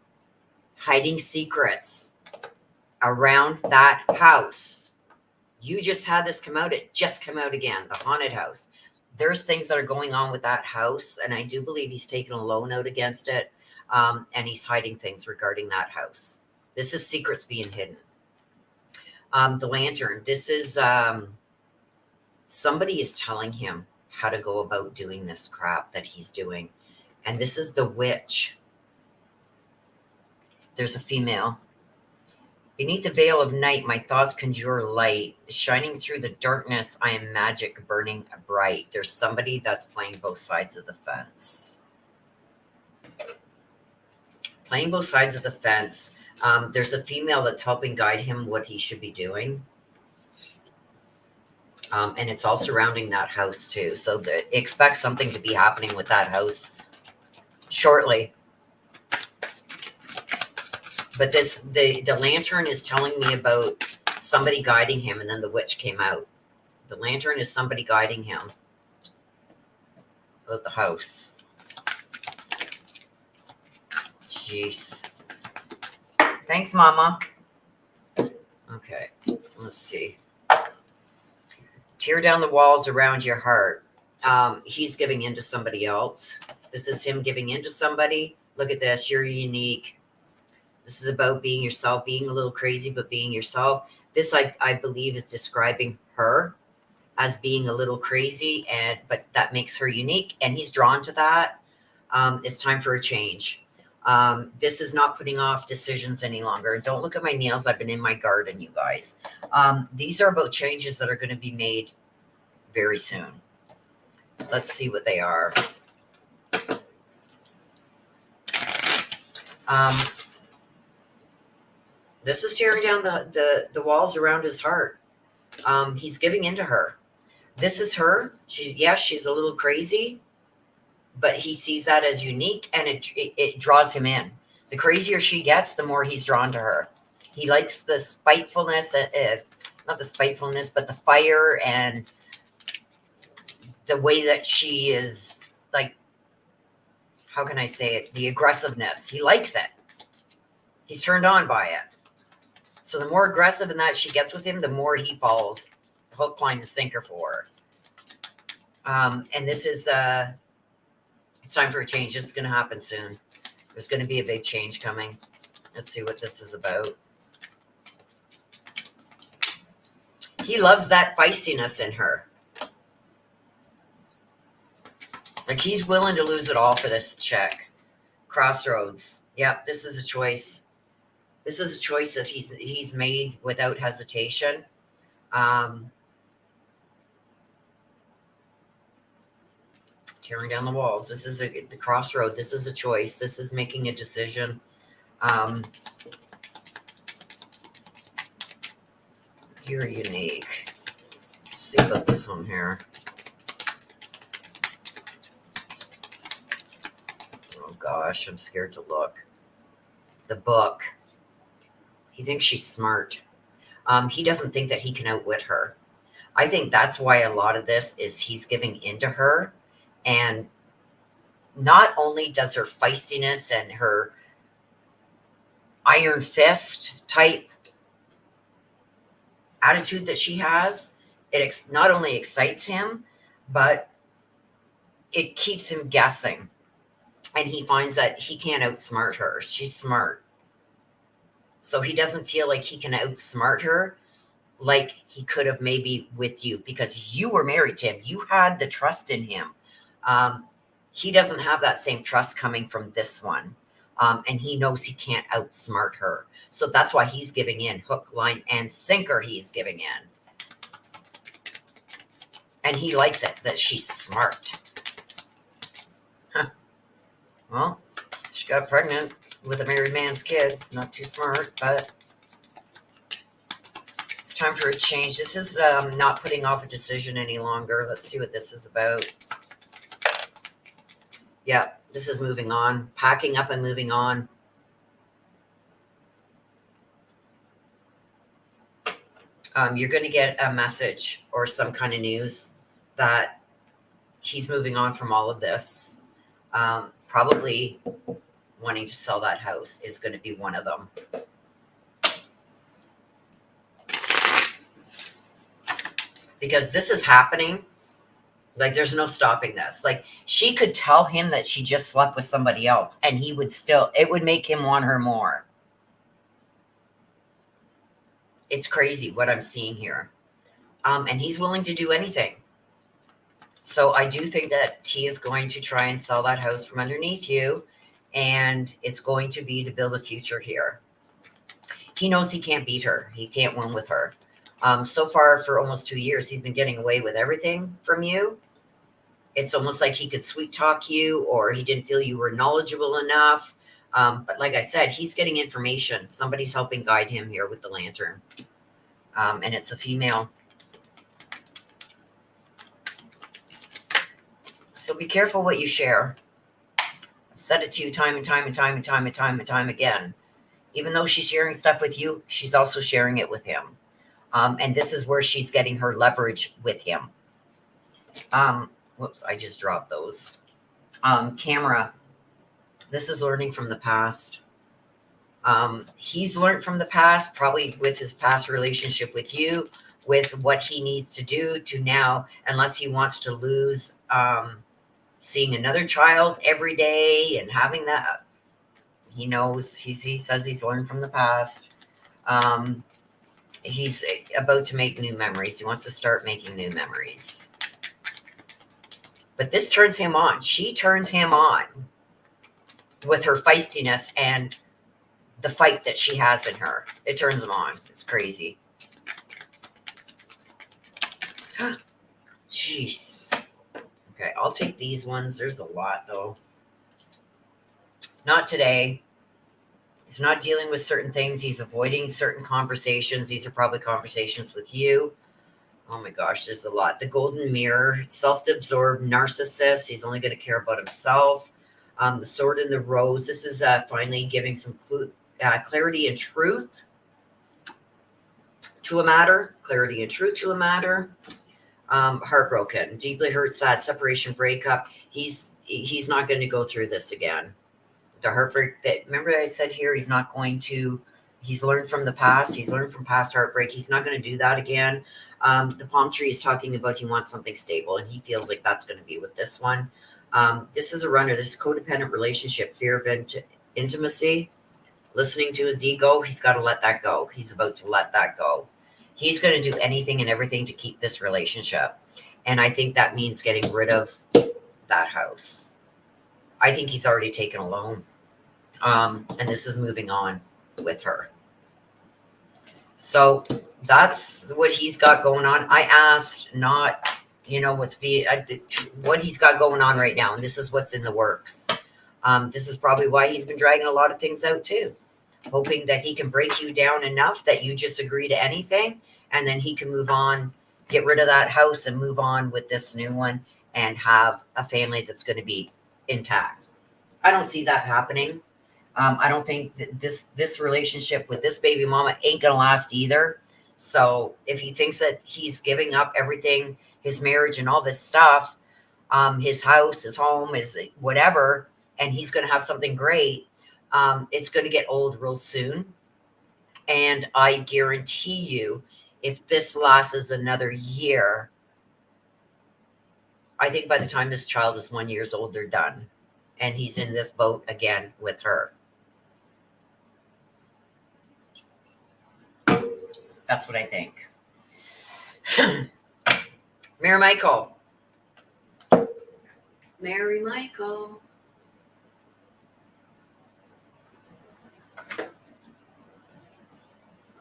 Hiding secrets around that house. You just had this come out. It just came out again. The haunted house. There's things that are going on with that house, and I do believe he's taken a loan out against it, and he's hiding things regarding that house. This is secrets being hidden. The lantern. This is somebody is telling him how to go about doing this crap that he's doing. And this is the witch. There's a female. Beneath the veil of night, my thoughts conjure light. Shining through the darkness, I am magic burning bright. There's somebody that's playing both sides of the fence. Playing both sides of the fence. There's a female that's helping guide him what he should be doing. And it's all surrounding that house too. So expect something to be happening with that house shortly. But the lantern is telling me about somebody guiding him, and then the witch came out. The lantern is somebody guiding him about the house. Jeez. Thanks, Mama. Okay, let's see. Tear down the walls around your heart. He's giving in to somebody else. This is him giving in to somebody. Look at this. You're unique. This is about being yourself, being a little crazy, but being yourself. This, I believe, is describing her as being a little crazy, but that makes her unique, and he's drawn to that. It's time for a change. This is not putting off decisions any longer. Don't look at my nails. I've been in my garden, you guys. These are about changes that are going to be made very soon. Let's see what they are. This is tearing down the walls around his heart. He's giving into her. This is her. She's a little crazy, but he sees that as unique, and it draws him in. The crazier she gets, the more he's drawn to her. He likes the spitefulness, not the spitefulness, but the fire and the way that she is, like, how can I say it? The aggressiveness. He likes it. He's turned on by it. So the more aggressive in that she gets with him, the more he falls hook, line, and sinker for her. And this is, it's time for a change. It's going to happen soon. There's going to be a big change coming. Let's see what this is about. He loves that feistiness in her. Like, he's willing to lose it all for this chick. Crossroads. Yep, this is a choice. This is a choice that he's made without hesitation. Um, Tearing down the walls. This is the crossroad. This is a choice. This is making a decision. Um, you're unique. Let's see about this one here. Oh gosh, I'm scared to look. The book. He thinks she's smart. He doesn't think that he can outwit her. I think that's why a lot of this is he's giving in to her. And not only does her feistiness and her iron fist type attitude that she has, it not only excites him, but it keeps him guessing. And he finds that he can't outsmart her. She's smart. So he doesn't feel like he can outsmart her like he could have maybe with you, because you were married to him. You had the trust in him. He doesn't have that same trust coming from this one. And he knows he can't outsmart her. So that's why he's giving in. Hook, line, and sinker, he's giving in. And he likes it, that she's smart. Huh. Well, she got pregnant with a married man's kid. Not too smart, but it's time for a change. This is not putting off a decision any longer. Let's see what this is about. Yeah, this is moving on. Packing up and moving on. You're going to get a message or some kind of news that he's moving on from all of this. Probably wanting to sell that house is going to be one of them. Because this is happening. Like, there's no stopping this. Like, she could tell him that she just slept with somebody else, and he would still, it would make him want her more. It's crazy what I'm seeing here. And he's willing to do anything. So I do think that he is going to try and sell that house from underneath you, and it's going to be to build a future here. He knows he can't beat her. He can't win with her. So far, for almost 2 years, he's been getting away with everything from you. It's almost like he could sweet talk you, or he didn't feel you were knowledgeable enough. But like I said, he's getting information. Somebody's helping guide him here with the lantern. And it's a female. So be careful what you share. I've said it to you time and time and time and time and time and time again. Even though she's sharing stuff with you, she's also sharing it with him. And this is where she's getting her leverage with him. Whoops, I just dropped those. Camera. This is learning from the past. He's learned from the past, probably with his past relationship with you, with what he needs to do to now, unless he wants to lose seeing another child every day and having that. He knows, he says he's learned from the past. He's about to make new memories. He wants to start making new memories. But this turns him on. She turns him on with her feistiness and the fight that she has in her. It turns him on. It's crazy. Jeez. Okay, I'll take these ones. There's a lot, though. Not today. He's not dealing with certain things. He's avoiding certain conversations. These are probably conversations with you. Oh my gosh, there's a lot. The golden mirror, self-absorbed narcissist. He's only going to care about himself. The sword and the rose. This is finally giving some clarity and truth to a matter. Clarity and truth to a matter. Heartbroken, deeply hurt, sad, separation, breakup. He's not going to go through this again. The heartbreak that, remember I said here, he's learned from the past. He's learned from past heartbreak. He's not going to do that again. The palm tree is talking about he wants something stable, and he feels like that's going to be with this one. This is a runner. This is codependent relationship, fear of intimacy, listening to his ego. He's got to let that go. He's about to let that go. He's going to do anything and everything to keep this relationship. And I think that means getting rid of that house. I think he's already taken a loan. And this is moving on. with her. So that's what he's got going on. I asked not, what he's got going on right now, and this is what's in the works. This is probably why he's been dragging a lot of things out too, hoping that he can break you down enough that you just agree to anything, and then he can move on, get rid of that house and move on with this new one and have a family that's going to be intact. I don't see that happening. I don't think that this relationship with this baby mama ain't going to last either. So if he thinks that he's giving up everything, his marriage and all this stuff, his house, his home, his whatever, and he's going to have something great, it's going to get old real soon. And I guarantee you, if this lasts another year, I think by the time this child is 1 year old, they're done. And he's in this boat again with her. That's what I think. Mary Michael. Mary Michael.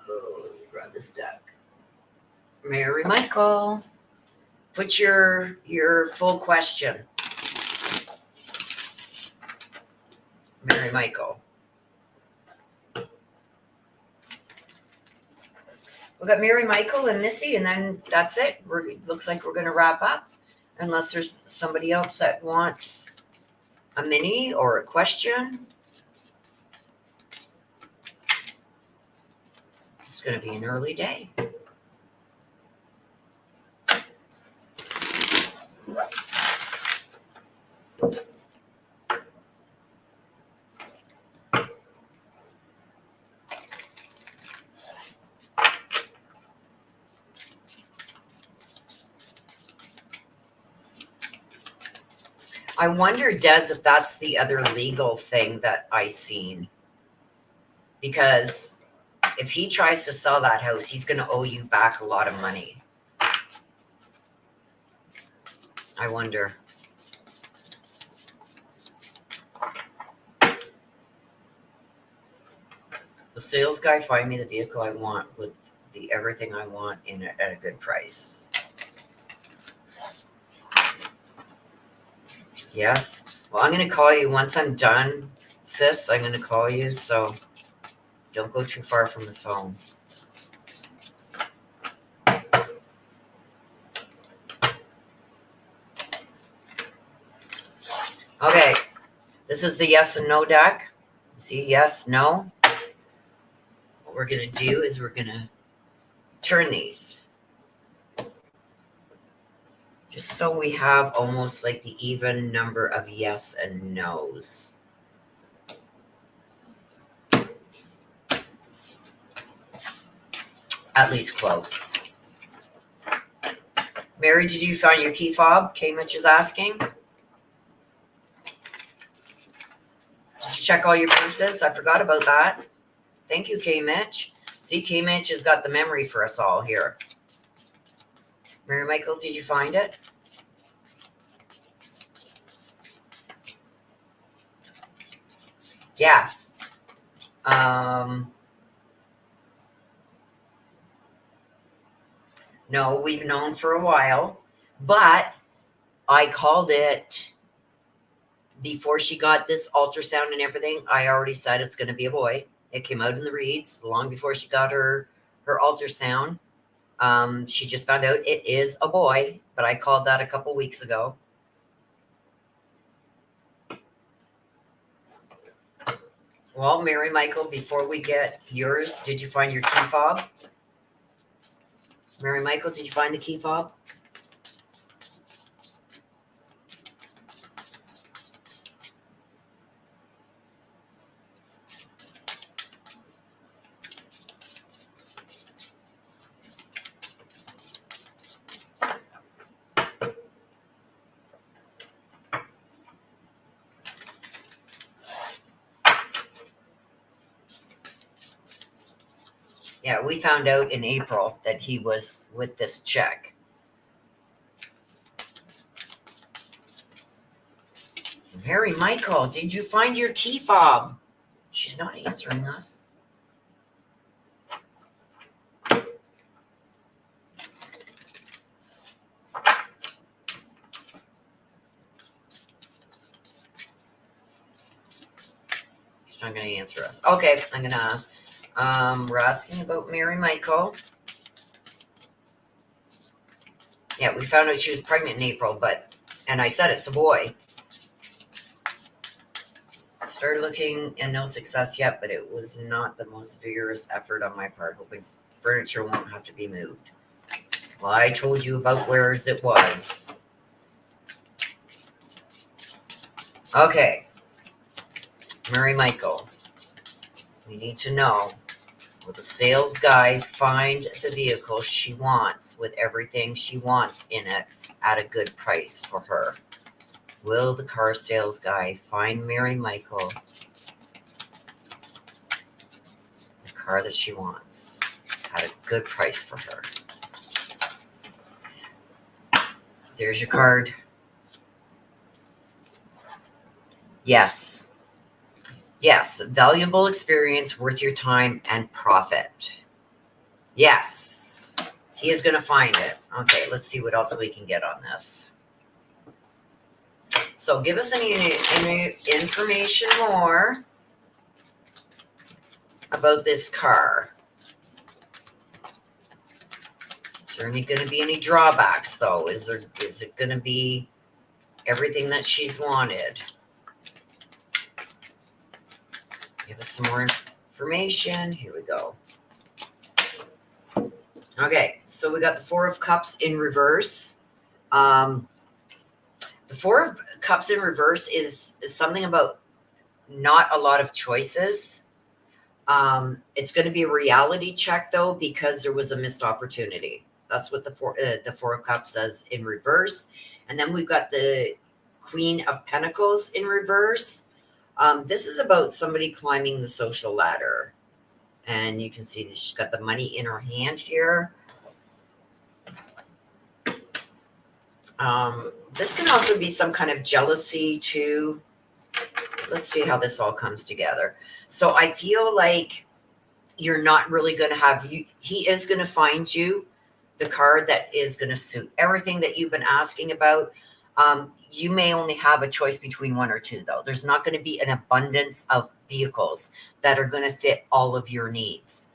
Oh, let me grab this deck. Mary Michael. Put your full question. Mary Michael. We got Mary Michael and Missy, and then that's it. Looks like we're going to wrap up, unless there's somebody else that wants a mini or a question. It's going to be an early day. I wonder, Des, if that's the other legal thing that I seen. Because if he tries to sell that house, he's going to owe you back a lot of money. I wonder. The sales guy, find me the vehicle I want with the everything I want at a good price. Yes. Well, I'm going to call you once I'm done, sis. I'm going to call you, so don't go too far from the phone. Okay. This is the yes and no deck. See, yes, no. What we're going to do is we're going to turn these. Just so we have almost like the even number of yes and no's. At least close. Mary, did you find your key fob? K Mitch is asking. Did you check all your purses? I forgot about that. Thank you, K Mitch. See, K Mitch has got the memory for us all here. Mary Michael, did you find it? Yeah. No, we've known for a while, but I called it before she got this ultrasound and everything. I already said it's going to be a boy. It came out in the reads long before she got her ultrasound. She just found out it is a boy, but I called that a couple weeks ago. Well, Mary Michael, before we get yours, did you find your key fob? Mary Michael, did you find the key fob? Yeah, we found out in April that he was with this check. Mary Michael, did you find your key fob? She's not answering us. not going to answer us. Okay, I'm going to ask. We're asking about Mary Michael. Yeah, we found out she was pregnant in April, and I said it's a boy. Started looking and no success yet, but it was not the most vigorous effort on my part, hoping furniture won't have to be moved. Well, I told you about where's it was. Okay. Mary Michael. We need to know, will the sales guy find the vehicle she wants with everything she wants in it at a good price for her? Will the car sales guy find Mary Michael the car that she wants at a good price for her? There's your card. Yes. Yes, valuable experience worth your time and profit. Yes, he is going to find it. Okay, let's see what else we can get on this. So give us any information more about this car. Is there going to be any drawbacks, though? Is it going to be everything that she's wanted? Give us some more information. Here we go. Okay, so we got the Four of Cups in reverse. The Four of Cups in reverse is something about not a lot of choices. It's going to be a reality check, though, because there was a missed opportunity. That's what the Four of Cups says in reverse. And then we've got the Queen of Pentacles in reverse. This is about somebody climbing the social ladder. And you can see that she's got the money in her hand here. This can also be some kind of jealousy too. Let's see how this all comes together. So I feel like you're not really going to have you. He is going to find you the card that is going to suit everything that you've been asking about. You may only have a choice between one or two, though. There's not going to be an abundance of vehicles that are going to fit all of your needs.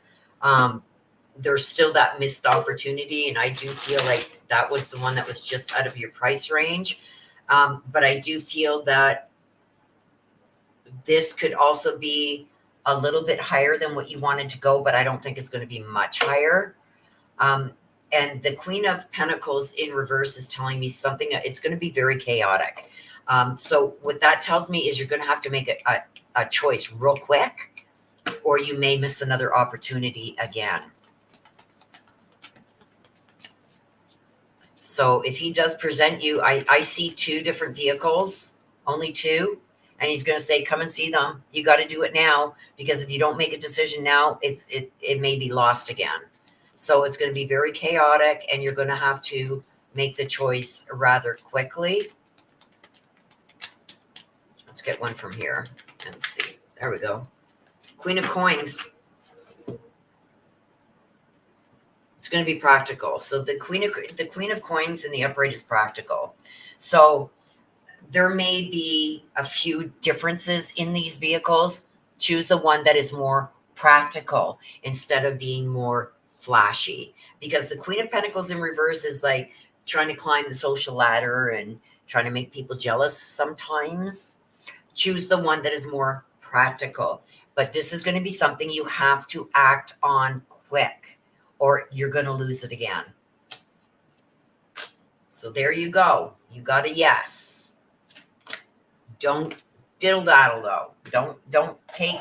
There's still that missed opportunity, and I do feel like that was the one that was just out of your price range. But I do feel that this could also be a little bit higher than what you wanted to go, but I don't think it's going to be much higher. And the Queen of Pentacles in reverse is telling me something. It's going to be very chaotic. So what that tells me is you're going to have to make a choice real quick, or you may miss another opportunity again. So if he does present you, I see two different vehicles, only two. And he's going to say, come and see them. You got to do it now, because if you don't make a decision now, it may be lost again. So it's going to be very chaotic, and you're going to have to make the choice rather quickly. Let's get one from here and see. There we go. Queen of Coins. It's going to be practical. So the Queen of Coins in the upright is practical. So there may be a few differences in these vehicles. Choose the one that is more practical instead of being more flashy, because the Queen of Pentacles in reverse is like trying to climb the social ladder and trying to make people jealous sometimes. Choose the one that is more practical. But this is going to be something you have to act on quick, or you're going to lose it again. So there you go. You got a yes. Don't diddle-daddle, though. Don't take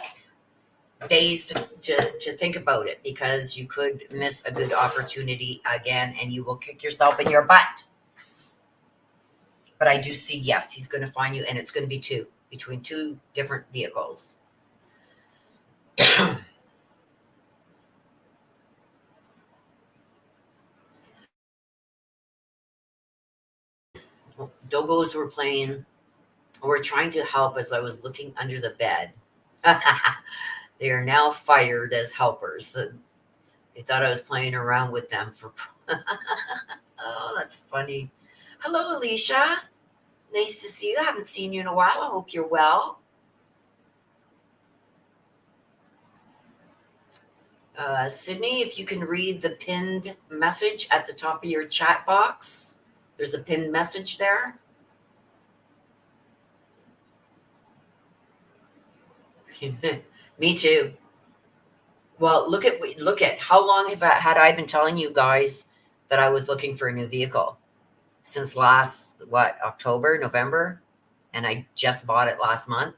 days to think about it, because you could miss a good opportunity again, and you will kick yourself in your butt. But I do see, yes, he's going to find you, and it's going to be between two different vehicles. Dogos were trying to help as I was looking under the bed. They are now fired as helpers. They thought I was playing around with them for. Oh, that's funny. Hello, Alicia. Nice to see you. I haven't seen you in a while. I hope you're well. Sydney, if you can read the pinned message at the top of your chat box, there's a pinned message there. Me too. Well, look at how long had I been telling you guys that I was looking for a new vehicle since last October, November, and I just bought it last month.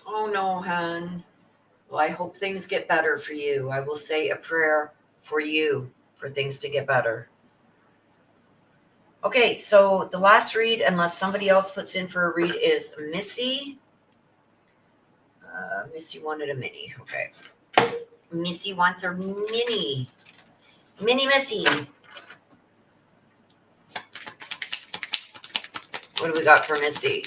Oh no, hun. Well, I hope things get better for you. I will say a prayer for you for things to get better. Okay, so the last read, unless somebody else puts in for a read, is Missy. Missy wanted a mini. Okay. Missy wants her mini. Mini Missy. What do we got for Missy?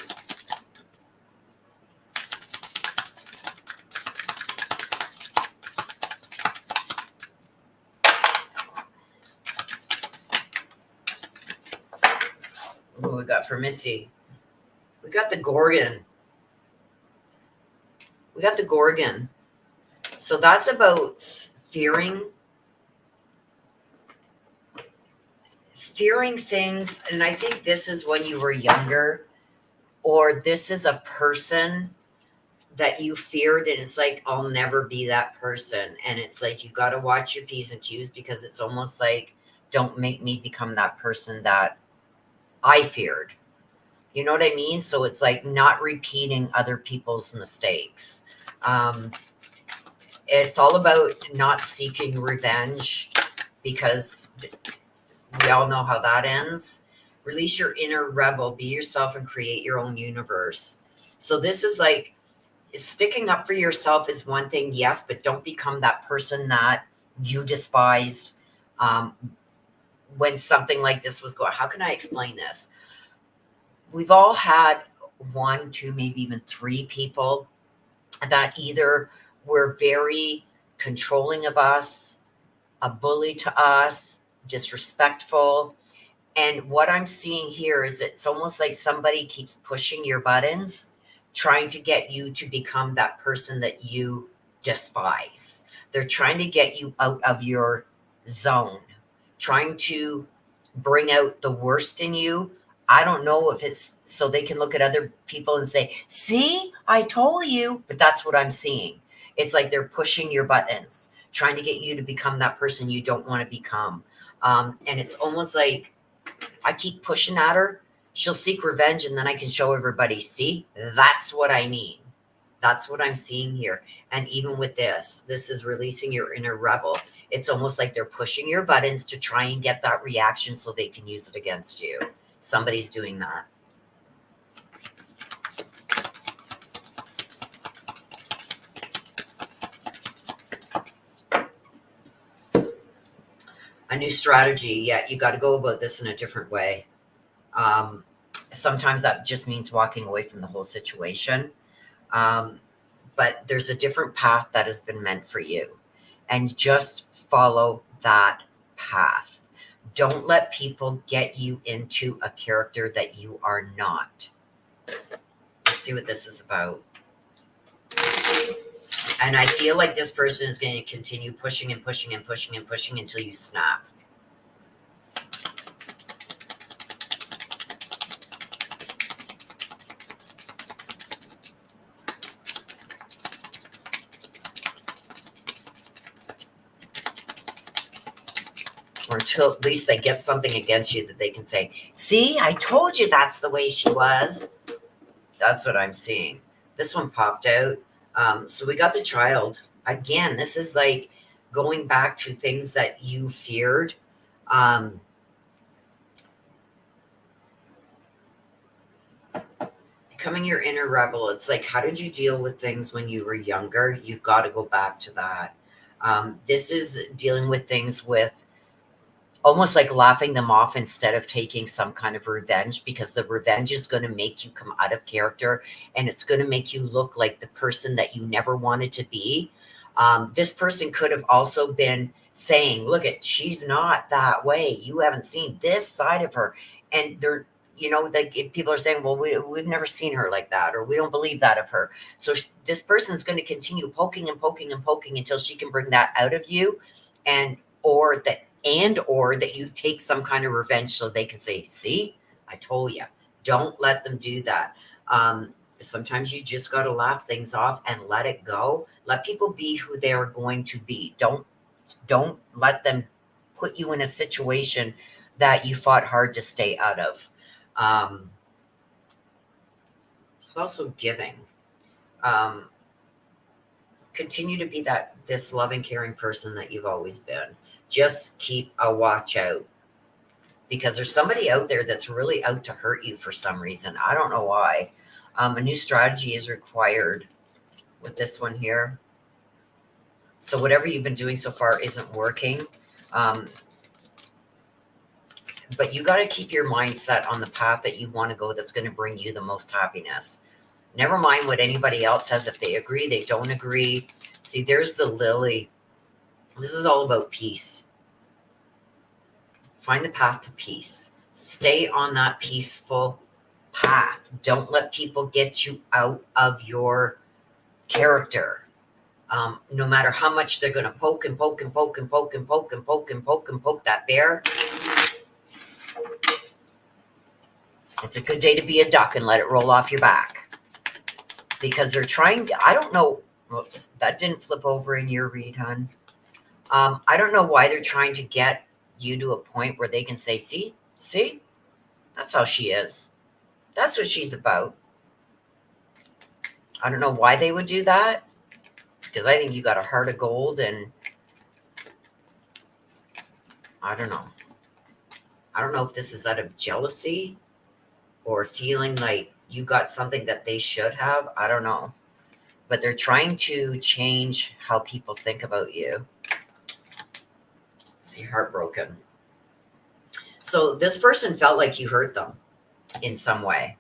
What do we got for Missy? We got the Gorgon. We got the Gorgon. So that's about fearing things. And I think this is when you were younger, or this is a person that you feared, and it's like, I'll never be that person. And it's like, you got to watch your P's and Q's, because it's almost like, don't make me become that person that I feared. You know what I mean? So it's like not repeating other people's mistakes. It's all about not seeking revenge, because we all know how that ends. Release your inner rebel, be yourself, and create your own universe. So this is like, sticking up for yourself is one thing, yes, but don't become that person that you despised when something like this was going. How can I explain this? We've all had one, two, maybe even three people that either were very controlling of us, a bully to us, disrespectful. And what I'm seeing here is it's almost like somebody keeps pushing your buttons, trying to get you to become that person that you despise. They're trying to get you out of your zone, trying to bring out the worst in you. I don't know if it's so they can look at other people and say, see, I told you, but that's what I'm seeing. It's like they're pushing your buttons, trying to get you to become that person you don't want to become. And it's almost like, if I keep pushing at her, she'll seek revenge, and then I can show everybody, see, that's what I mean. That's what I'm seeing here. And even with this is releasing your inner rebel. It's almost like they're pushing your buttons to try and get that reaction so they can use it against you. Somebody's doing that. A new strategy. Yeah, you got to go about this in a different way. Sometimes that just means walking away from the whole situation. But there's a different path that has been meant for you, and just follow that path. Don't let people get you into a character that you are not. Let's see what this is about. And I feel like this person is going to continue pushing and pushing and pushing and pushing until you snap. Or until at least they get something against you that they can say, see, I told you that's the way she was. That's what I'm seeing. This one popped out. So we got the Child. Again, this is like going back to things that you feared. Becoming your inner rebel. It's like, how did you deal with things when you were younger? You've got to go back to that. This is dealing with things with almost like laughing them off instead of taking some kind of revenge, because the revenge is going to make you come out of character, and it's going to make you look like the person that you never wanted to be. This person could have also been saying, look, she's not that way. You haven't seen this side of her. And like if people are saying, well, we've never seen her like that, or we don't believe that of her. So this person's going to continue poking and poking and poking until she can bring that out of you, or that you take some kind of revenge so they can say, see, I told you. Don't let them do that. Sometimes you just got to laugh things off and let it go. Let people be who they're going to be. Don't let them put you in a situation that you fought hard to stay out of. It's also giving. Continue to be this loving, caring person that you've always been. Just keep a watch out, because there's somebody out there that's really out to hurt you for some reason. I don't know why. A new strategy is required with this one here. So whatever you've been doing so far isn't working. But you got to keep your mindset on the path that you want to go, that's going to bring you the most happiness. Never mind what anybody else says. If they agree, they don't agree. See, there's the lily. This is all about peace. Find the path to peace. Stay on that peaceful path. Don't let people get you out of your character. No matter how much they're going to poke and poke and poke and poke and poke and poke and poke and poke that bear. It's a good day to be a duck and let it roll off your back. Because they're trying to, I don't know. Whoops, that didn't flip over in your read, hon. I don't know why they're trying to get you to a point where they can say, see, that's how she is. That's what she's about. I don't know why they would do that, because I think you got a heart of gold, and I don't know. I don't know if this is out of jealousy or feeling like you got something that they should have. I don't know. But they're trying to change how people think about you. See, heartbroken. So this person felt like you hurt them in some way.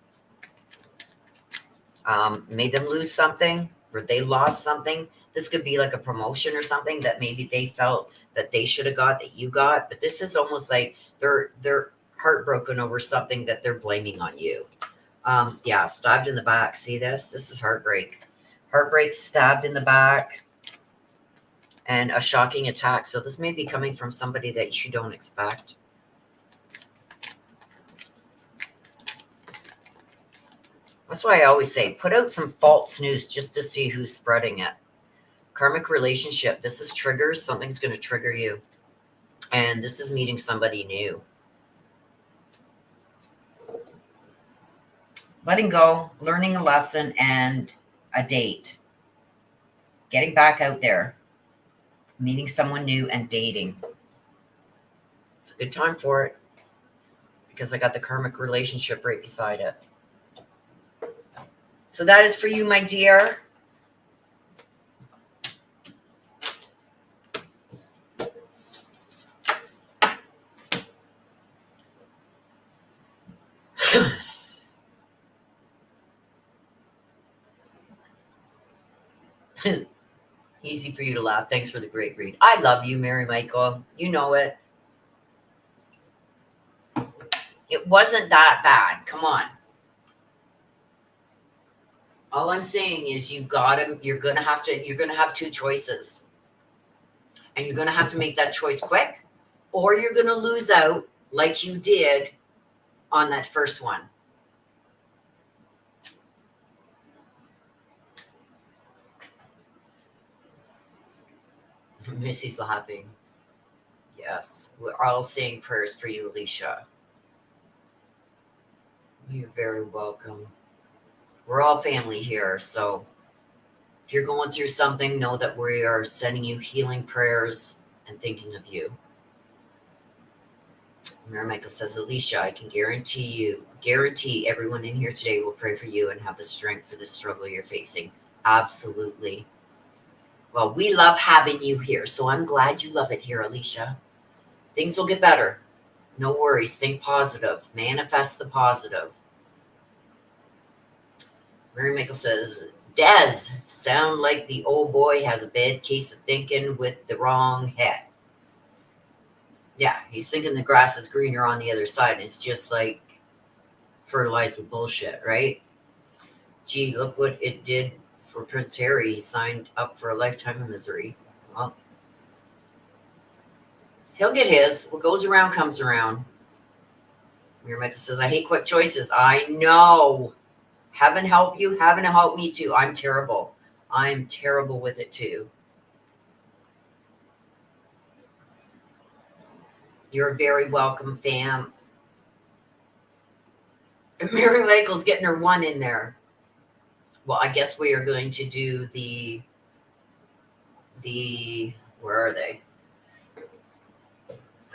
Made them lose something, or they lost something. This could be like a promotion or something that maybe they felt that they should have got, that you got. But this is almost like they're heartbroken over something that they're blaming on you. Yeah, stabbed in the back. See this? This is heartbreak. Heartbreak, stabbed in the back, and a shocking attack. So this may be coming from somebody that you don't expect. That's why I always say, put out some false news just to see who's spreading it. Karmic relationship. This is triggers. Something's going to trigger you. And this is meeting somebody new. Letting go, learning a lesson, and a date. Getting back out there. Meeting someone new and dating. It's a good time for it, because I got the karmic relationship right beside it. So that is for you, my dear. Easy for you to laugh. Thanks for the great read. I love you, Mary Michael. You know it. It wasn't that bad. Come on. All I'm saying is you're going to have two choices. And you're going to have to make that choice quick, or you're going to lose out like you did on that first one. Missy's laughing. Yes, we're all saying prayers for you, Alicia. You're very welcome. We're all family here, so if you're going through something, know that we are sending you healing prayers and thinking of you. Mary Michael says, Alicia, I can guarantee everyone in here today will pray for you and have the strength for the struggle you're facing. Absolutely. Well, we love having you here, so I'm glad you love it here, Alicia. Things will get better. No worries. Think positive. Manifest the positive. Mary Michael says, Des, sound like the old boy has a bad case of thinking with the wrong head. Yeah, he's thinking the grass is greener on the other side. It's just like, fertilized with bullshit, right? Gee, look what it did for Prince Harry. He signed up for a lifetime of misery. Well, he'll get his. What goes around comes around. Miramaker says, I hate quick choices. I know. Heaven help you. Heaven help me too. I'm terrible. I'm terrible with it too. You're very welcome, fam. Mary Michael's getting her one in there. Well, I guess we are going to do the where are they?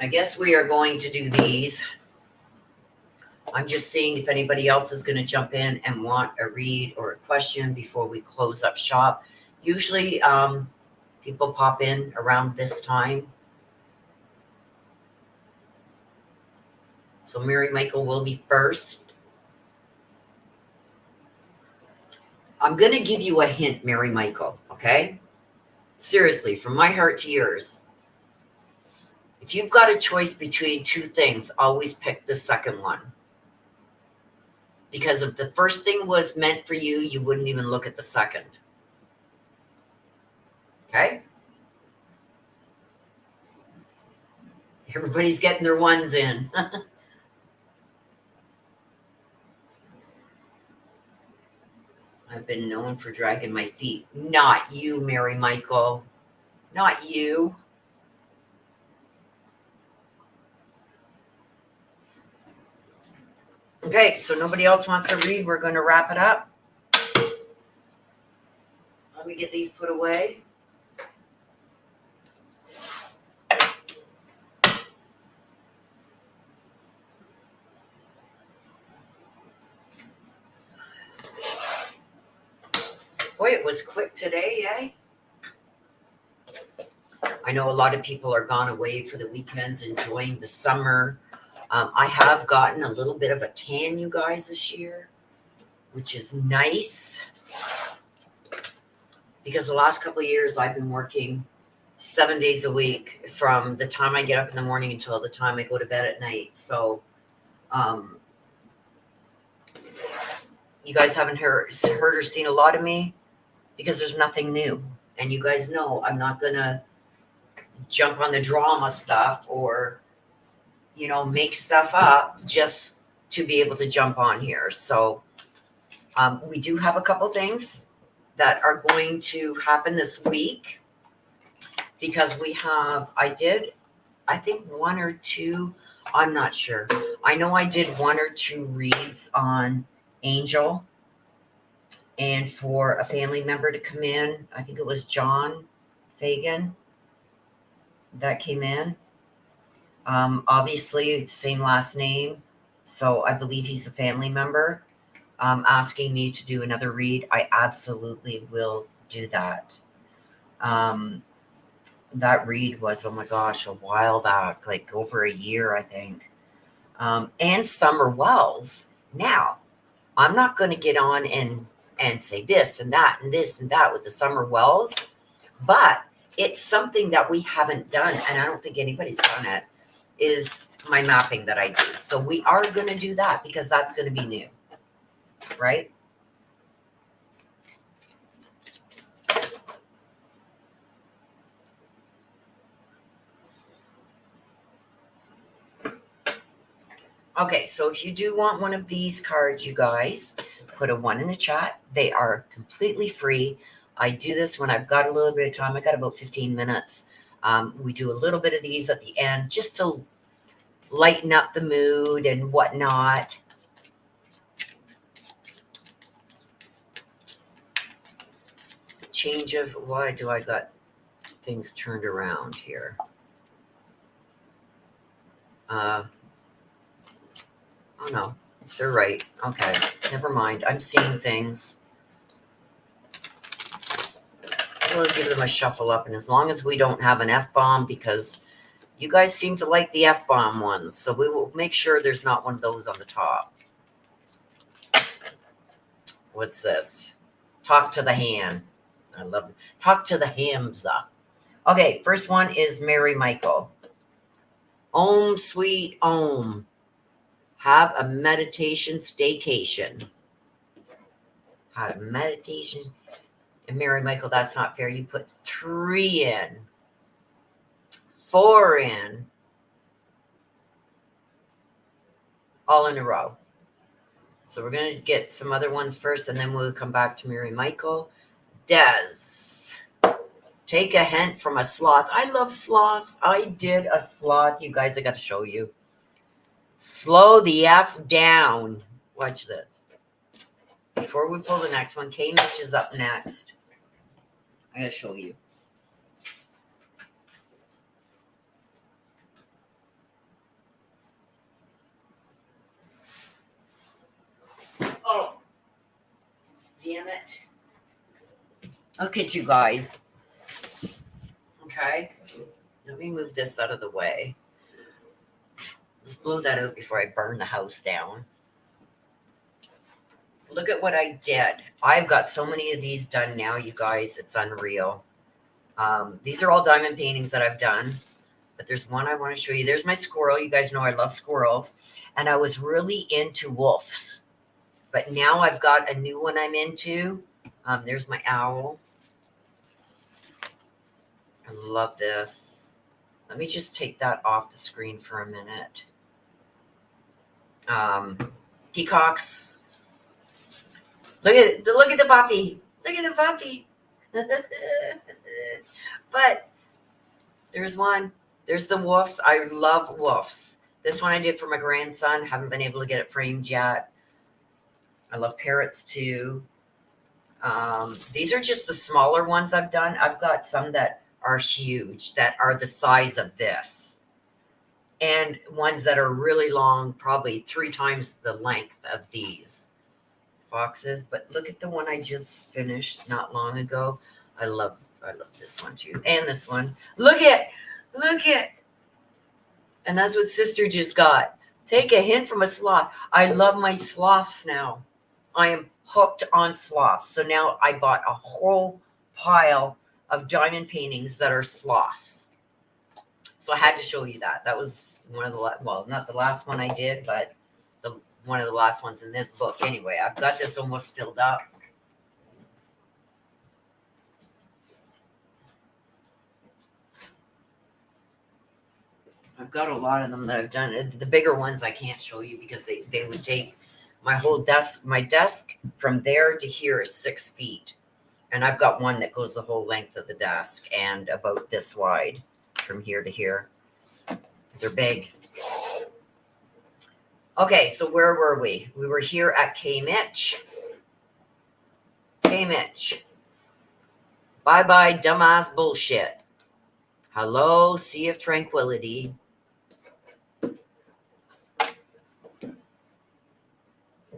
I guess we are going to do these. I'm just seeing if anybody else is going to jump in and want a read or a question before we close up shop. Usually people pop in around this time. So Mary Michael will be first. I'm going to give you a hint, Mary Michael, okay? Seriously, from my heart to yours. If you've got a choice between two things, always pick the second one. Because if the first thing was meant for you, you wouldn't even look at the second. Okay? Everybody's getting their ones in. I've been known for dragging my feet. Not you, Mary Michael. Not you. Okay, so nobody else wants to read. We're going to wrap it up. Let me get these put away. Boy, it was quick today, eh? I know a lot of people are gone away for the weekends, enjoying the summer. I have gotten a little bit of a tan, you guys, this year, which is nice. Because the last couple of years, I've been working 7 days a week from the time I get up in the morning until the time I go to bed at night. So you guys haven't heard or seen a lot of me because there's nothing new. And you guys know I'm not going to jump on the drama stuff or, you know, make stuff up just to be able to jump on here. So we do have a couple things that are going to happen this week because we have, I think one or two, I'm not sure. I know I did one or two reads on Angel and for a family member to come in. I think it was John Fagan that came in. Obviously, it's the same last name, so I believe he's a family member. Asking me to do another read. I absolutely will do that. That read was, oh my gosh, a while back, like over a year, I think. And Summer Wells. Now, I'm not going to get on and say this and that and this and that with the Summer Wells, but it's something that we haven't done, and I don't think anybody's done it, is my mapping that I do. So we are going to do that because that's going to be new, right? Okay, so if you do want one of these cards, you guys, put a 1 in the chat. They are completely free. I do this when I've got a little bit of time. I got about 15 minutes. We do a little bit of these at the end just to lighten up the mood and whatnot. Change of, why do I got things turned around here? Oh no, they're right. Okay, never mind. I'm seeing things. We'll give them a shuffle up, and as long as we don't have an F-bomb, because you guys seem to like the F-bomb ones, so we will make sure there's not one of those on the top. What's this? Talk to the hand. I love it. Talk to the Hamza. Okay, first one is Mary Michael. Om, sweet Om. Have a meditation staycation. Have a meditation. And Mary Michael, that's not fair. You put 3 in, 4 in, all in a row. So we're going to get some other ones first, and then we'll come back to Mary Michael. Des, take a hint from a sloth. I love sloths. I did a sloth. You guys, I got to show you. Slow the F down. Watch this. Before we pull the next one, K Mitch is up next. I got to show you. Oh, damn it. Look at you guys. Okay. Let me move this out of the way. Let's blow that out before I burn the house down. Look at what I did. I've got so many of these done now, you guys. It's unreal. These are all diamond paintings that I've done. But there's one I want to show you. There's my squirrel. You guys know I love squirrels. And I was really into wolves. But now I've got a new one I'm into. There's my owl. I love this. Let me just take that off the screen for a minute. Peacocks. Look at the puppy. Look at the puppy. But there's one. There's the wolves. I love wolves. This one I did for my grandson. Haven't been able to get it framed yet. I love parrots too. These are just the smaller ones I've done. I've got some that are huge, that are the size of this. And ones that are really long, probably 3 times the length of these foxes. But look at the one I just finished not long ago. I love this one too. And this one. Look at. And that's what sister just got. Take a hint from a sloth. I love my sloths now. I am hooked on sloths. So now I bought a whole pile of diamond paintings that are sloths. So I had to show you that. That was one of the, well, not the last one I did, but one of the last ones in this book. Anyway, I've got this almost filled up. I've got a lot of them that I've done. The bigger ones I can't show you because they would take my whole desk. My desk from there to here is 6 feet. And I've got one that goes the whole length of the desk and about this wide from here to here. They're big. Okay, so where were we? We were here at K Mitch. K Mitch. Bye-bye, dumbass bullshit. Hello, Sea of Tranquility.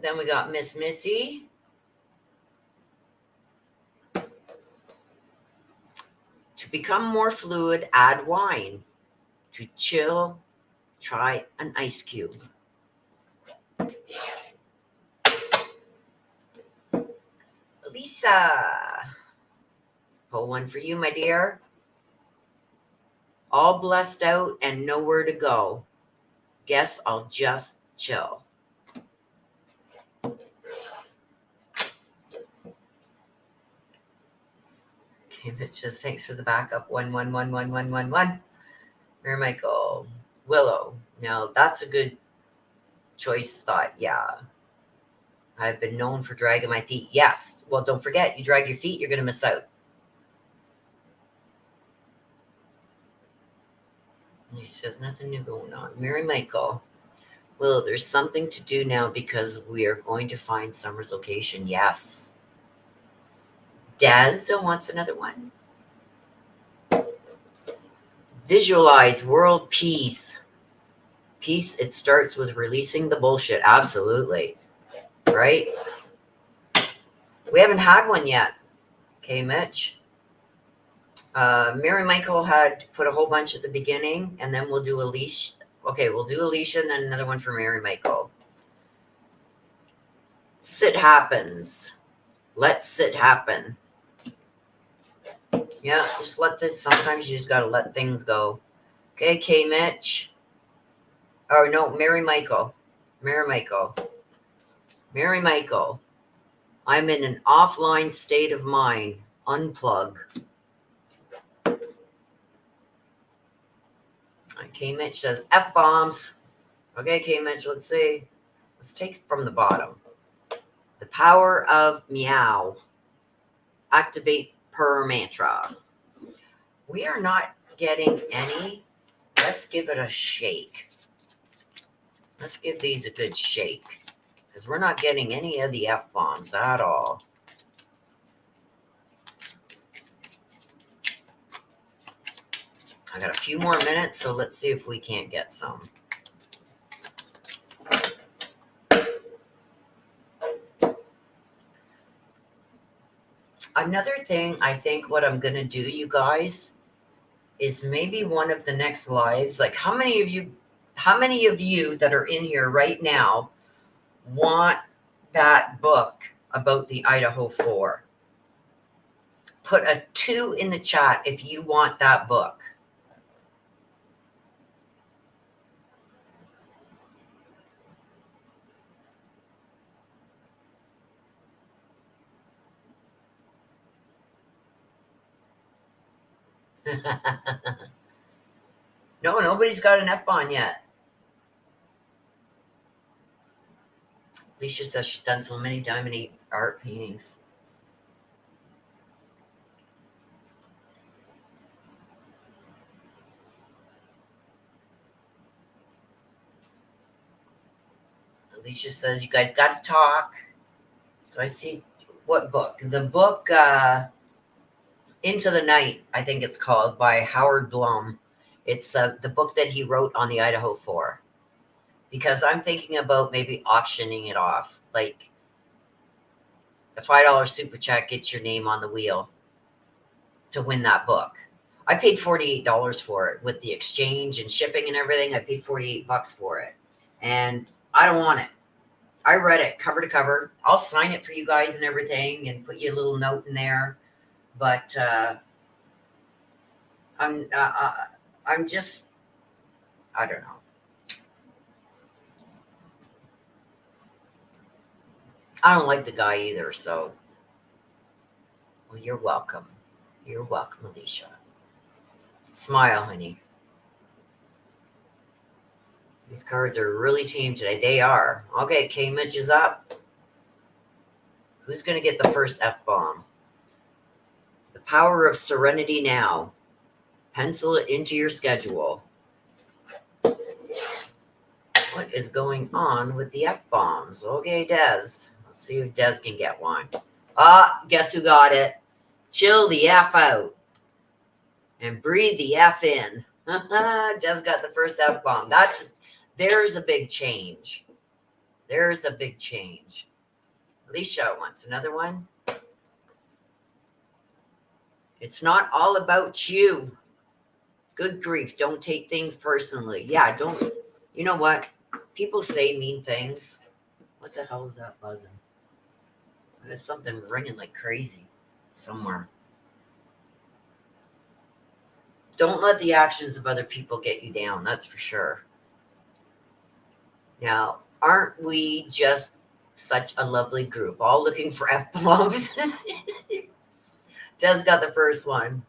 Then we got Miss Missy. To become more fluid, add wine. To chill, try an ice cube. Lisa. Let's pull one for you, my dear. All blessed out and nowhere to go. Guess I'll just chill. Okay, Mitch says thanks for the backup. 11111111. Mary Michael. Willow. Now that's a good choice thought. Yeah. I've been known for dragging my feet. Yes. Well, don't forget, you drag your feet, you're going to miss out. He says nothing new going on. Mary Michael. Willow, there's something to do now because we are going to find Summer's location. Yes. Daz wants another one. Visualize world peace. Peace, it starts with releasing the bullshit. Absolutely. Right? We haven't had one yet. Okay, Mitch. Mary Michael had put a whole bunch at the beginning, and then we'll do Alicia. Okay, we'll do Alicia and then another one for Mary Michael. Sit happens. Let sit happen. Yeah, just let this. Sometimes you just got to let things go. Okay, K Mitch. Or no, Mary Michael. Mary Michael. Mary Michael. I'm in an offline state of mind. Unplug. Okay, Mitch says F-bombs. Okay, K Mitch, let's see. Let's take from the bottom. The power of meow. Activate per mantra. We are not getting any. Let's give it a shake. Let's give these a good shake. Because we're not getting any of the F-bombs at all. I got a few more minutes, so let's see if we can't get some. Another thing, I think what I'm going to do, you guys, is maybe one of the next lives, like how many of you that are in here right now want that book about the Idaho 4? Put a 2 in the chat if you want that book. No, nobody's got an F-bomb yet. Alicia says she's done so many diamond art paintings. Alicia says you guys got to talk. So I see what book? The book Into the Night, I think it's called, by Howard Blum. It's the book that he wrote on the Idaho 4. Because I'm thinking about maybe auctioning it off. Like, a $5 super chat gets your name on the wheel to win that book. I paid $48 for it with the exchange and shipping and everything. I paid $48 for it. And I don't want it. I read it cover to cover. I'll sign it for you guys and everything and put you a little note in there. But I'm just, I don't know. I don't like the guy either, so. Well, you're welcome. You're welcome, Alicia. Smile, honey. These cards are really tame today. They are. Okay, K-Mitch is up. Who's going to get the first F-bomb? The power of serenity now. Pencil it into your schedule. What is going on with the F-bombs? Okay, Des. Let's see if Des can get one. Guess who got it? Chill the F out. And breathe the F in. Des got the first F-bomb. There's a big change. There's a big change. Alicia wants another one. It's not all about you. Good grief. Don't take things personally. Yeah, don't. You know what? People say mean things. What the hell is that buzzing? There's something ringing like crazy somewhere. Don't let the actions of other people get you down. That's for sure. Now, aren't we just such a lovely group? All looking for F-bombs. Des got the first one.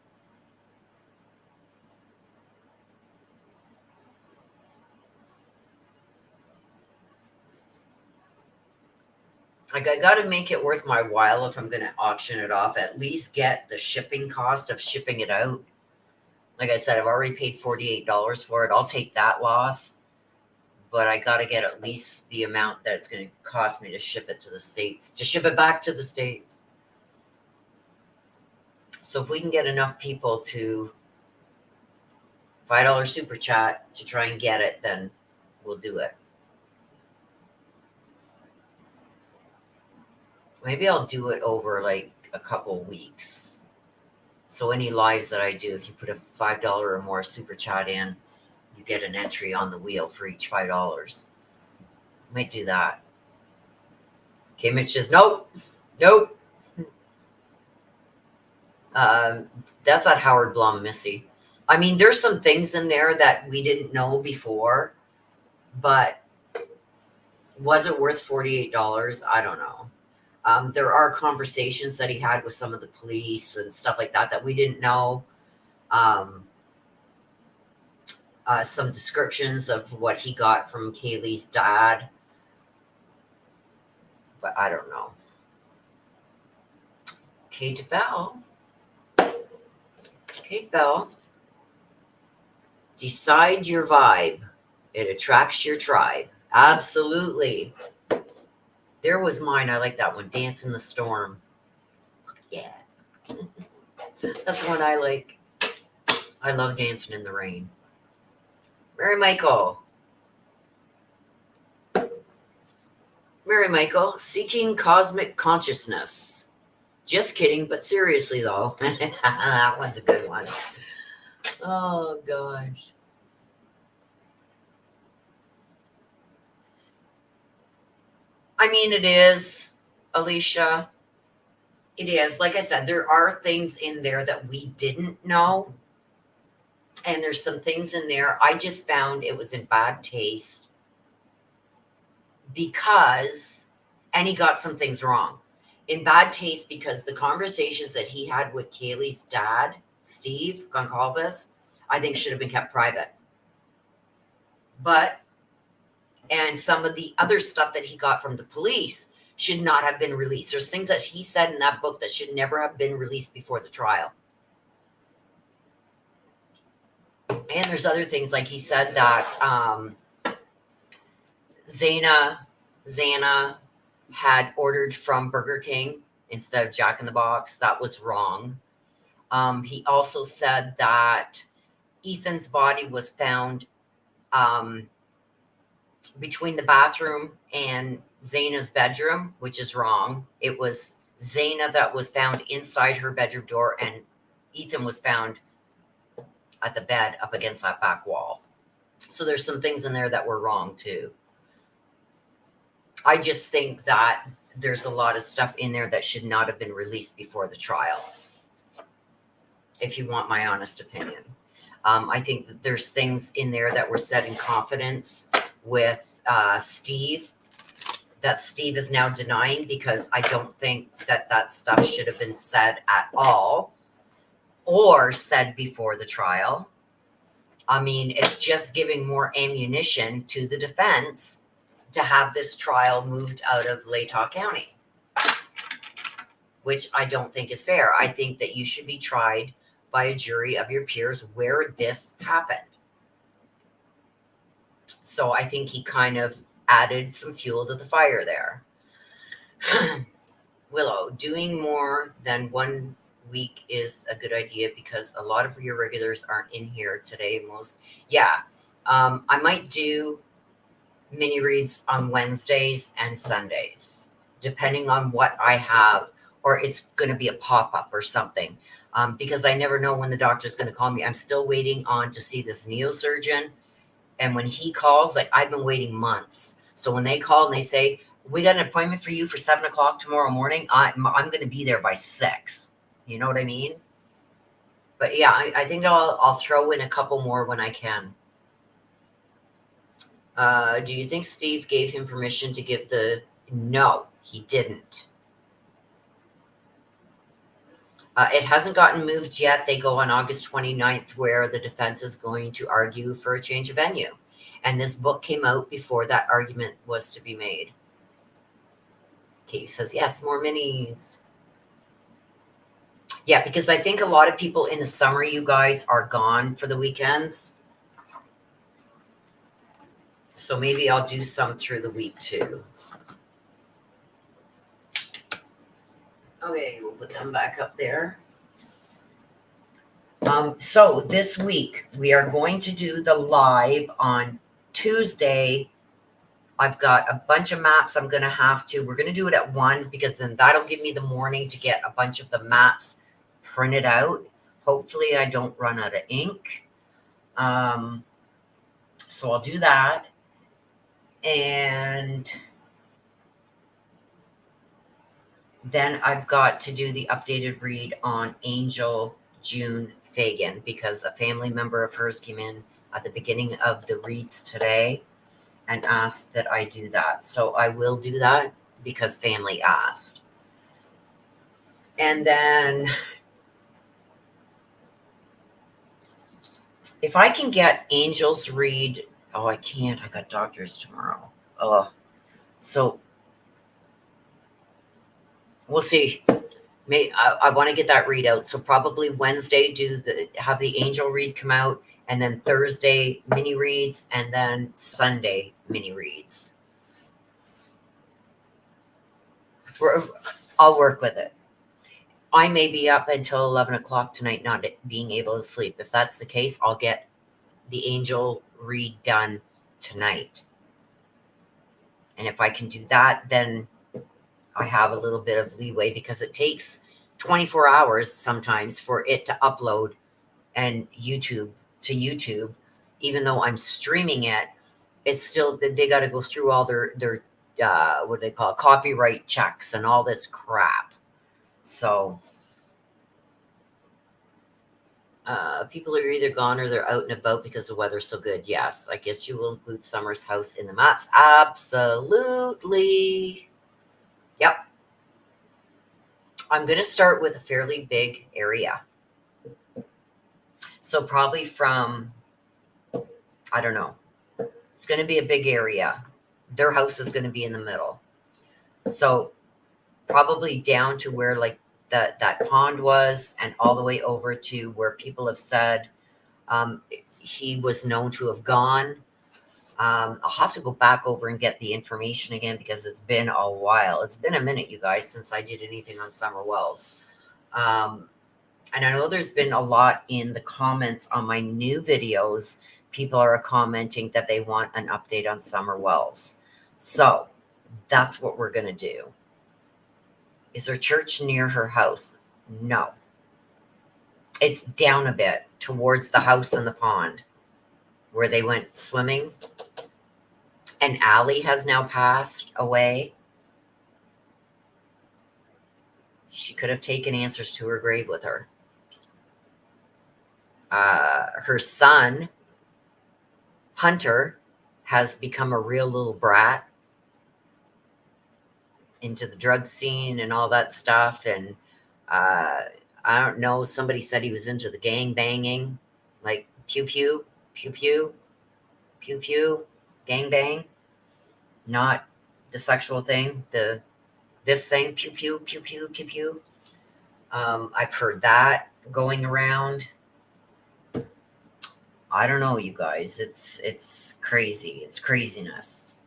Like, I got to make it worth my while if I'm going to auction it off. At least get the shipping cost of shipping it out. Like I said, I've already paid $48 for it. I'll take that loss. But I got to get at least the amount that it's going to cost me to ship it to the States. To ship it back to the States. So if we can get enough people to $5 super chat to try and get it, then we'll do it. Maybe I'll do it over like a couple weeks. So any lives that I do, if you put a $5 or more super chat in, you get an entry on the wheel for each $5. Might do that. Okay, Mitch says, nope. That's not Howard Blum, Missy. I mean, there's some things in there that we didn't know before, but Was it worth $48? I don't know. There are conversations that he had with some of the police and stuff like that that we didn't know. Some descriptions of what he got from Kaylee's dad, but I don't know. Kate Bell. Kate Bell. Decide your vibe. It attracts your tribe. Absolutely. There was mine. I like that one. Dance in the Storm. Yeah. That's one I like. I love Dancing in the Rain. Mary Michael. Mary Michael, seeking cosmic consciousness. Just kidding, but seriously though. That one's a good one. Oh gosh. I mean, it is, Alicia. It is. Like I said, there are things in there that we didn't know. And there's some things in there I just found it was in bad taste because, and he got some things wrong. In bad taste because the conversations that he had with Kaylee's dad, Steve Goncalves, I think should have been kept private. And some of the other stuff that he got from the police should not have been released. There's things that he said in that book that should never have been released before the trial. And there's other things like he said that Zana had ordered from Burger King instead of Jack in the Box. That was wrong. He also said that Ethan's body was found between the bathroom and Zana's bedroom, which is wrong. It was Zana that was found inside her bedroom door, and Ethan was found at the bed up against that back wall. So there's some things in there that were wrong too. I just think that there's a lot of stuff in there that should not have been released before the trial, if you want my honest opinion. I think that there's things in there that were said in confidence with Steve that Steve is now denying, because I don't think that that stuff should have been said at all or said before the trial. I mean, it's just giving more ammunition to the defense to have this trial moved out of Latah County, which I don't think is fair. I think that you should be tried by a jury of your peers where this happened. So I think he kind of added some fuel to the fire there. Willow, doing more than 1 week is a good idea because a lot of your regulars aren't in here today. I might do mini reads on Wednesdays and Sundays, depending on what I have, or it's going to be a pop-up or something, because I never know when the doctor's going to call me. I'm still waiting on to see this neurosurgeon. And when he calls, like I've been waiting months. So when they call and they say, we got an appointment for you for 7 o'clock tomorrow morning, I'm going to be there by 6. You know what I mean? But yeah, I think I'll throw in a couple more when I can. Do you think Steve gave him permission to give the... No, he didn't. It hasn't gotten moved yet. They go on August 29th, where the defense is going to argue for a change of venue. And this book came out before that argument was to be made. Kate says, yes, more minis. Yeah, because I think a lot of people in the summer, you guys, are gone for the weekends. So maybe I'll do some through the week too. Okay, we'll put them back up there. So this week we are going to do the live on Tuesday. I've got a bunch of maps we're going to do it at 1, because then that'll give me the morning to get a bunch of the maps printed out. Hopefully I don't run out of ink. So I'll do that. And then I've got to do the updated read on Angel June Fagan, because a family member of hers came in at the beginning of the reads today, and asked that I do that. So I will do that because family asked. And then if I can get angels read, oh, I can't. I got doctors tomorrow. Oh, so we'll see. I want to get that readout. So probably Wednesday have the angel read come out, and then Thursday mini reads, and then Sunday mini reads. I'll work with it. I may be up until 11 o'clock tonight, not being able to sleep. If that's the case, I'll get the angel read done tonight. And if I can do that, then I have a little bit of leeway, because it takes 24 hours sometimes for it to upload and YouTube to YouTube. Even though I'm streaming it, it's still, they got to go through all their what do they call it, copyright checks and all this crap. So people are either gone or they're out and about because the weather's so good. Yes, I guess you will include Summer's house in the maps. Absolutely. Yep. I'm going to start with a fairly big area. So probably from, I don't know, it's going to be a big area. Their house is going to be in the middle. So probably down to where like that pond was, and all the way over to where people have said he was known to have gone. I'll have to go back over and get the information again, because it's been a while. It's been a minute, you guys, since I did anything on Summer Wells. And I know there's been a lot in the comments on my new videos. People are commenting that they want an update on Summer Wells. So that's what we're going to do. Is there church near her house? No. It's down a bit towards the house and the pond where they went swimming. And Allie has now passed away. She could have taken Answers to her grave with her. Her son, Hunter, has become a real little brat, into the drug scene and all that stuff. And I don't know, somebody said he was into the gang banging, like pew pew, pew pew, pew pew, gang bang. Not the sexual thing, this thing, pew pew, pew pew, pew pew. I've heard that going around. I don't know, you guys. It's crazy. It's craziness.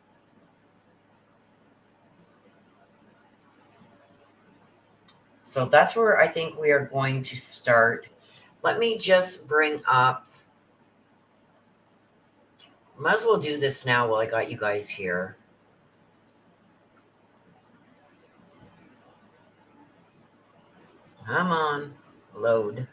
So that's where I think we are going to start. Let me just bring up, might as well do this now while I got you guys here. Come on, load.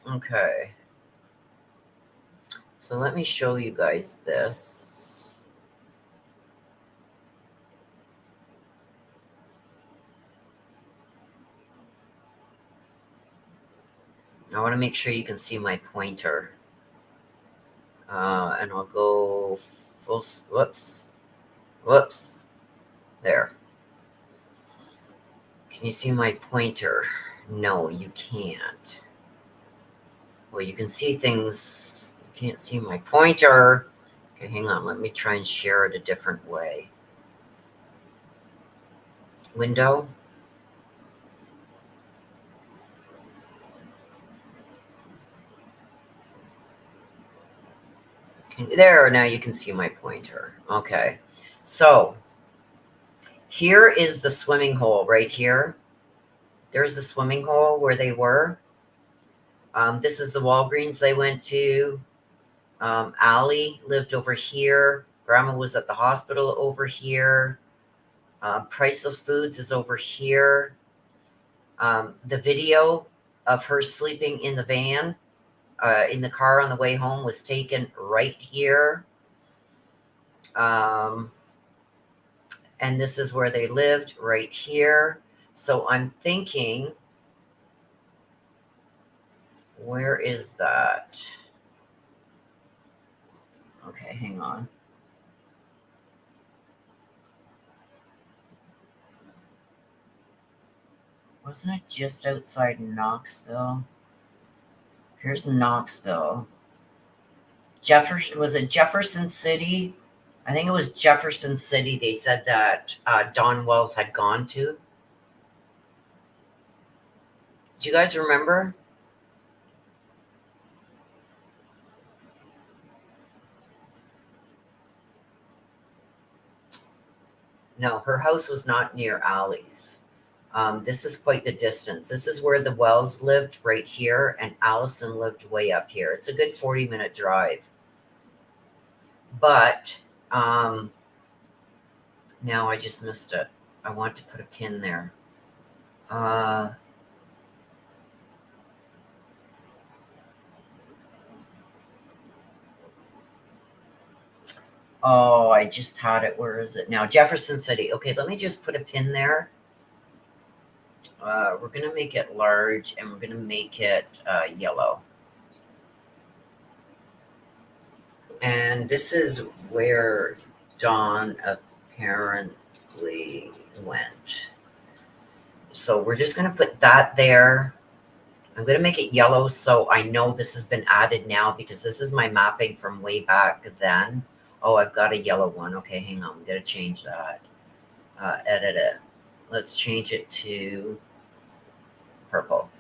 Okay. So let me show you guys this. I want to make sure you can see my pointer. And I'll go full, whoops, there. Can you see my pointer? No, you can't. Well, you can see things. You can't see my pointer. Okay, hang on. Let me try and share it a different way. Window. There, now you can see my pointer. Okay, so here is the swimming hole right here. There's the swimming hole where they were. This is the Walgreens they went to. Allie lived over here. Grandma was at the hospital over here. Priceless Foods is over here. The video of her sleeping in the van, in the car on the way home, was taken right here. And this is where they lived, right here. So I'm thinking, where is that? Okay, hang on. Wasn't it just outside Knoxville? Here's Knoxville. Was it Jefferson City? I think it was Jefferson City they said that Don Wells had gone to. Do you guys remember? No, her house was not near Allie's. This is quite the distance. This is where the Wells lived, right here, and Allison lived way up here. It's a good 40-minute drive. But now I just missed it. I want to put a pin there. Oh, I just had it. Where is it now? Jefferson City. Okay, let me just put a pin there. We're going to make it large, and we're going to make it yellow. And this is where Dawn apparently went. So we're just going to put that there. I'm going to make it yellow so I know this has been added now, because this is my mapping from way back then. Oh, I've got a yellow one. Okay, hang on. I'm going to change that. Edit it. Let's change it to purple.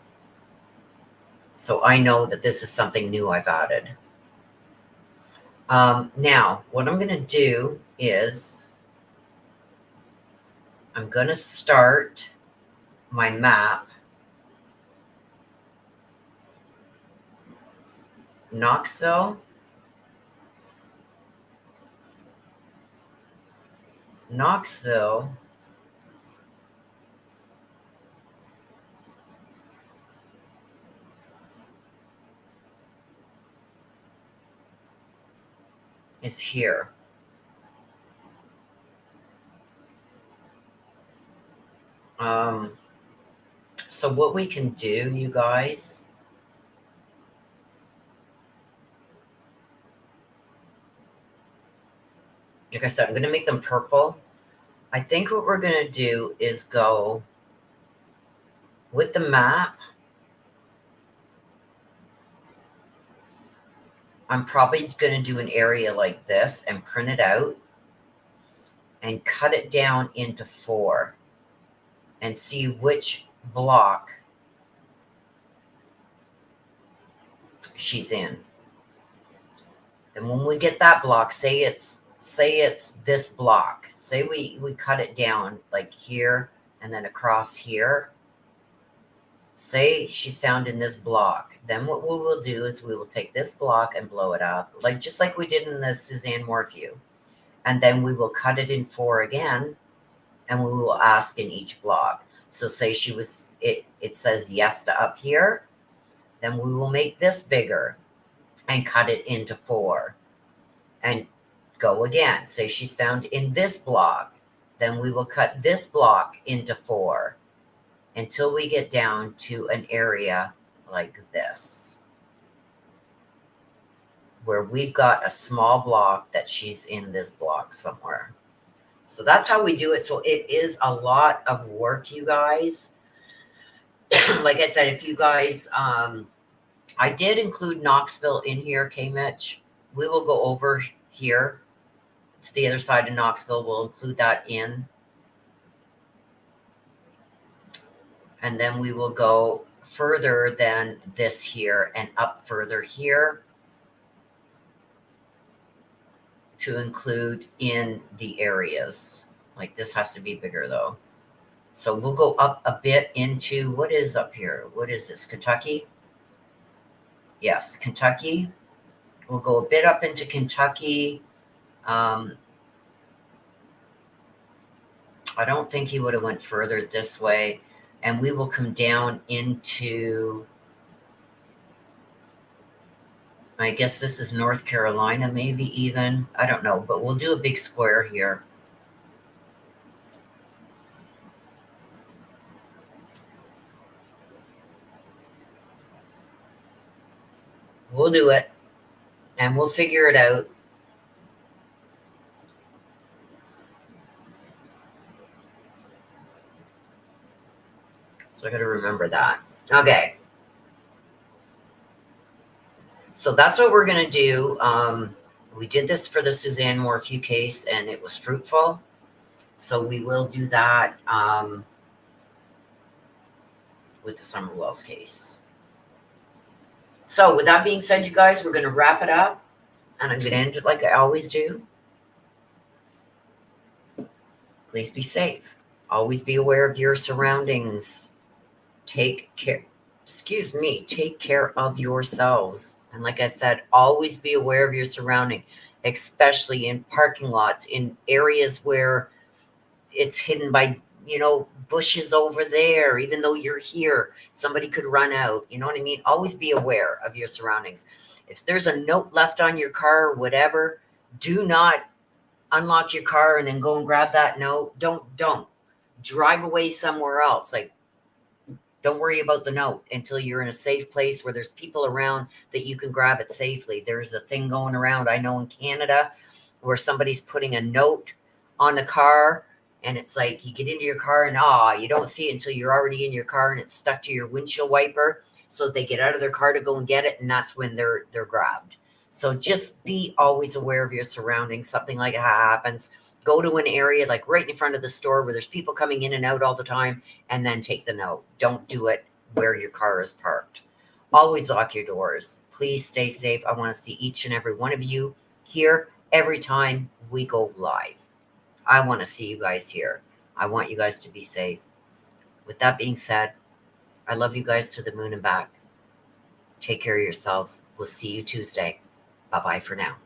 So I know that this is something new I've added. Now, what I'm going to do is I'm going to start my map. Knoxville. Knoxville is here. So what we can do, you guys, like I said, I'm going to make them purple. I think what we're going to do is go with the map. I'm probably going to do an area like this and print it out and cut it down into 4 and see which block she's in. And when we get that block, say it's this block. Say we cut it down like here and then across here. Say she's found in this block. Then what we will do is we will take this block and blow it up, just like we did in the Suzanne Morphew. And then we will cut it in 4 again, and we will ask in each block. So say it says yes to up here, then we will make this bigger and cut it into 4 and go again. Say she's found in this block, then we will cut this block into 4 until we get down to an area like this, where we've got a small block that she's in this block somewhere. So that's how we do it. So it is a lot of work, you guys. Like I said, if you guys, I did include Knoxville in here, K-Mitch. We will go over here to the other side of Knoxville. We'll include that in. And then we will go further than this here and up further here to include in the areas. Like this has to be bigger though. So we'll go up a bit into, what is up here? What is this, Kentucky? Yes, Kentucky. We'll go a bit up into Kentucky. I don't think he would have went further this way. And we will come down into, I guess this is North Carolina, maybe even. I don't know, but we'll do a big square here. We'll do it and we'll figure it out. So I got to remember that. Okay. So that's what we're going to do. We did this for the Suzanne Morphew case and it was fruitful. So we will do that with the Summer Wells case. So with that being said, you guys, we're going to wrap it up. And I'm going to end it like I always do. Please be safe. Always be aware of your surroundings. Take care of yourselves. And like I said, always be aware of your surrounding, especially in parking lots, in areas where it's hidden by, bushes over there. Even though you're here, somebody could run out. You know what I mean? Always be aware of your surroundings. If there's a note left on your car or whatever, do not unlock your car and then go and grab that note. Don't drive away somewhere else. Like, don't worry about the note until you're in a safe place where there's people around that you can grab it safely. There's a thing going around, I know, in Canada where somebody's putting a note on the car and it's like you get into your car and you don't see it until you're already in your car and it's stuck to your windshield wiper. So they get out of their car to go and get it, and that's when they're grabbed. So just be always aware of your surroundings. Something like that happens. Go to an area like right in front of the store where there's people coming in and out all the time, and then take the note. Don't do it where your car is parked. Always lock your doors. Please stay safe. I want to see each and every one of you here every time we go live. I want to see you guys here. I want you guys to be safe. With that being said, I love you guys to the moon and back. Take care of yourselves. We'll see you Tuesday. Bye-bye for now.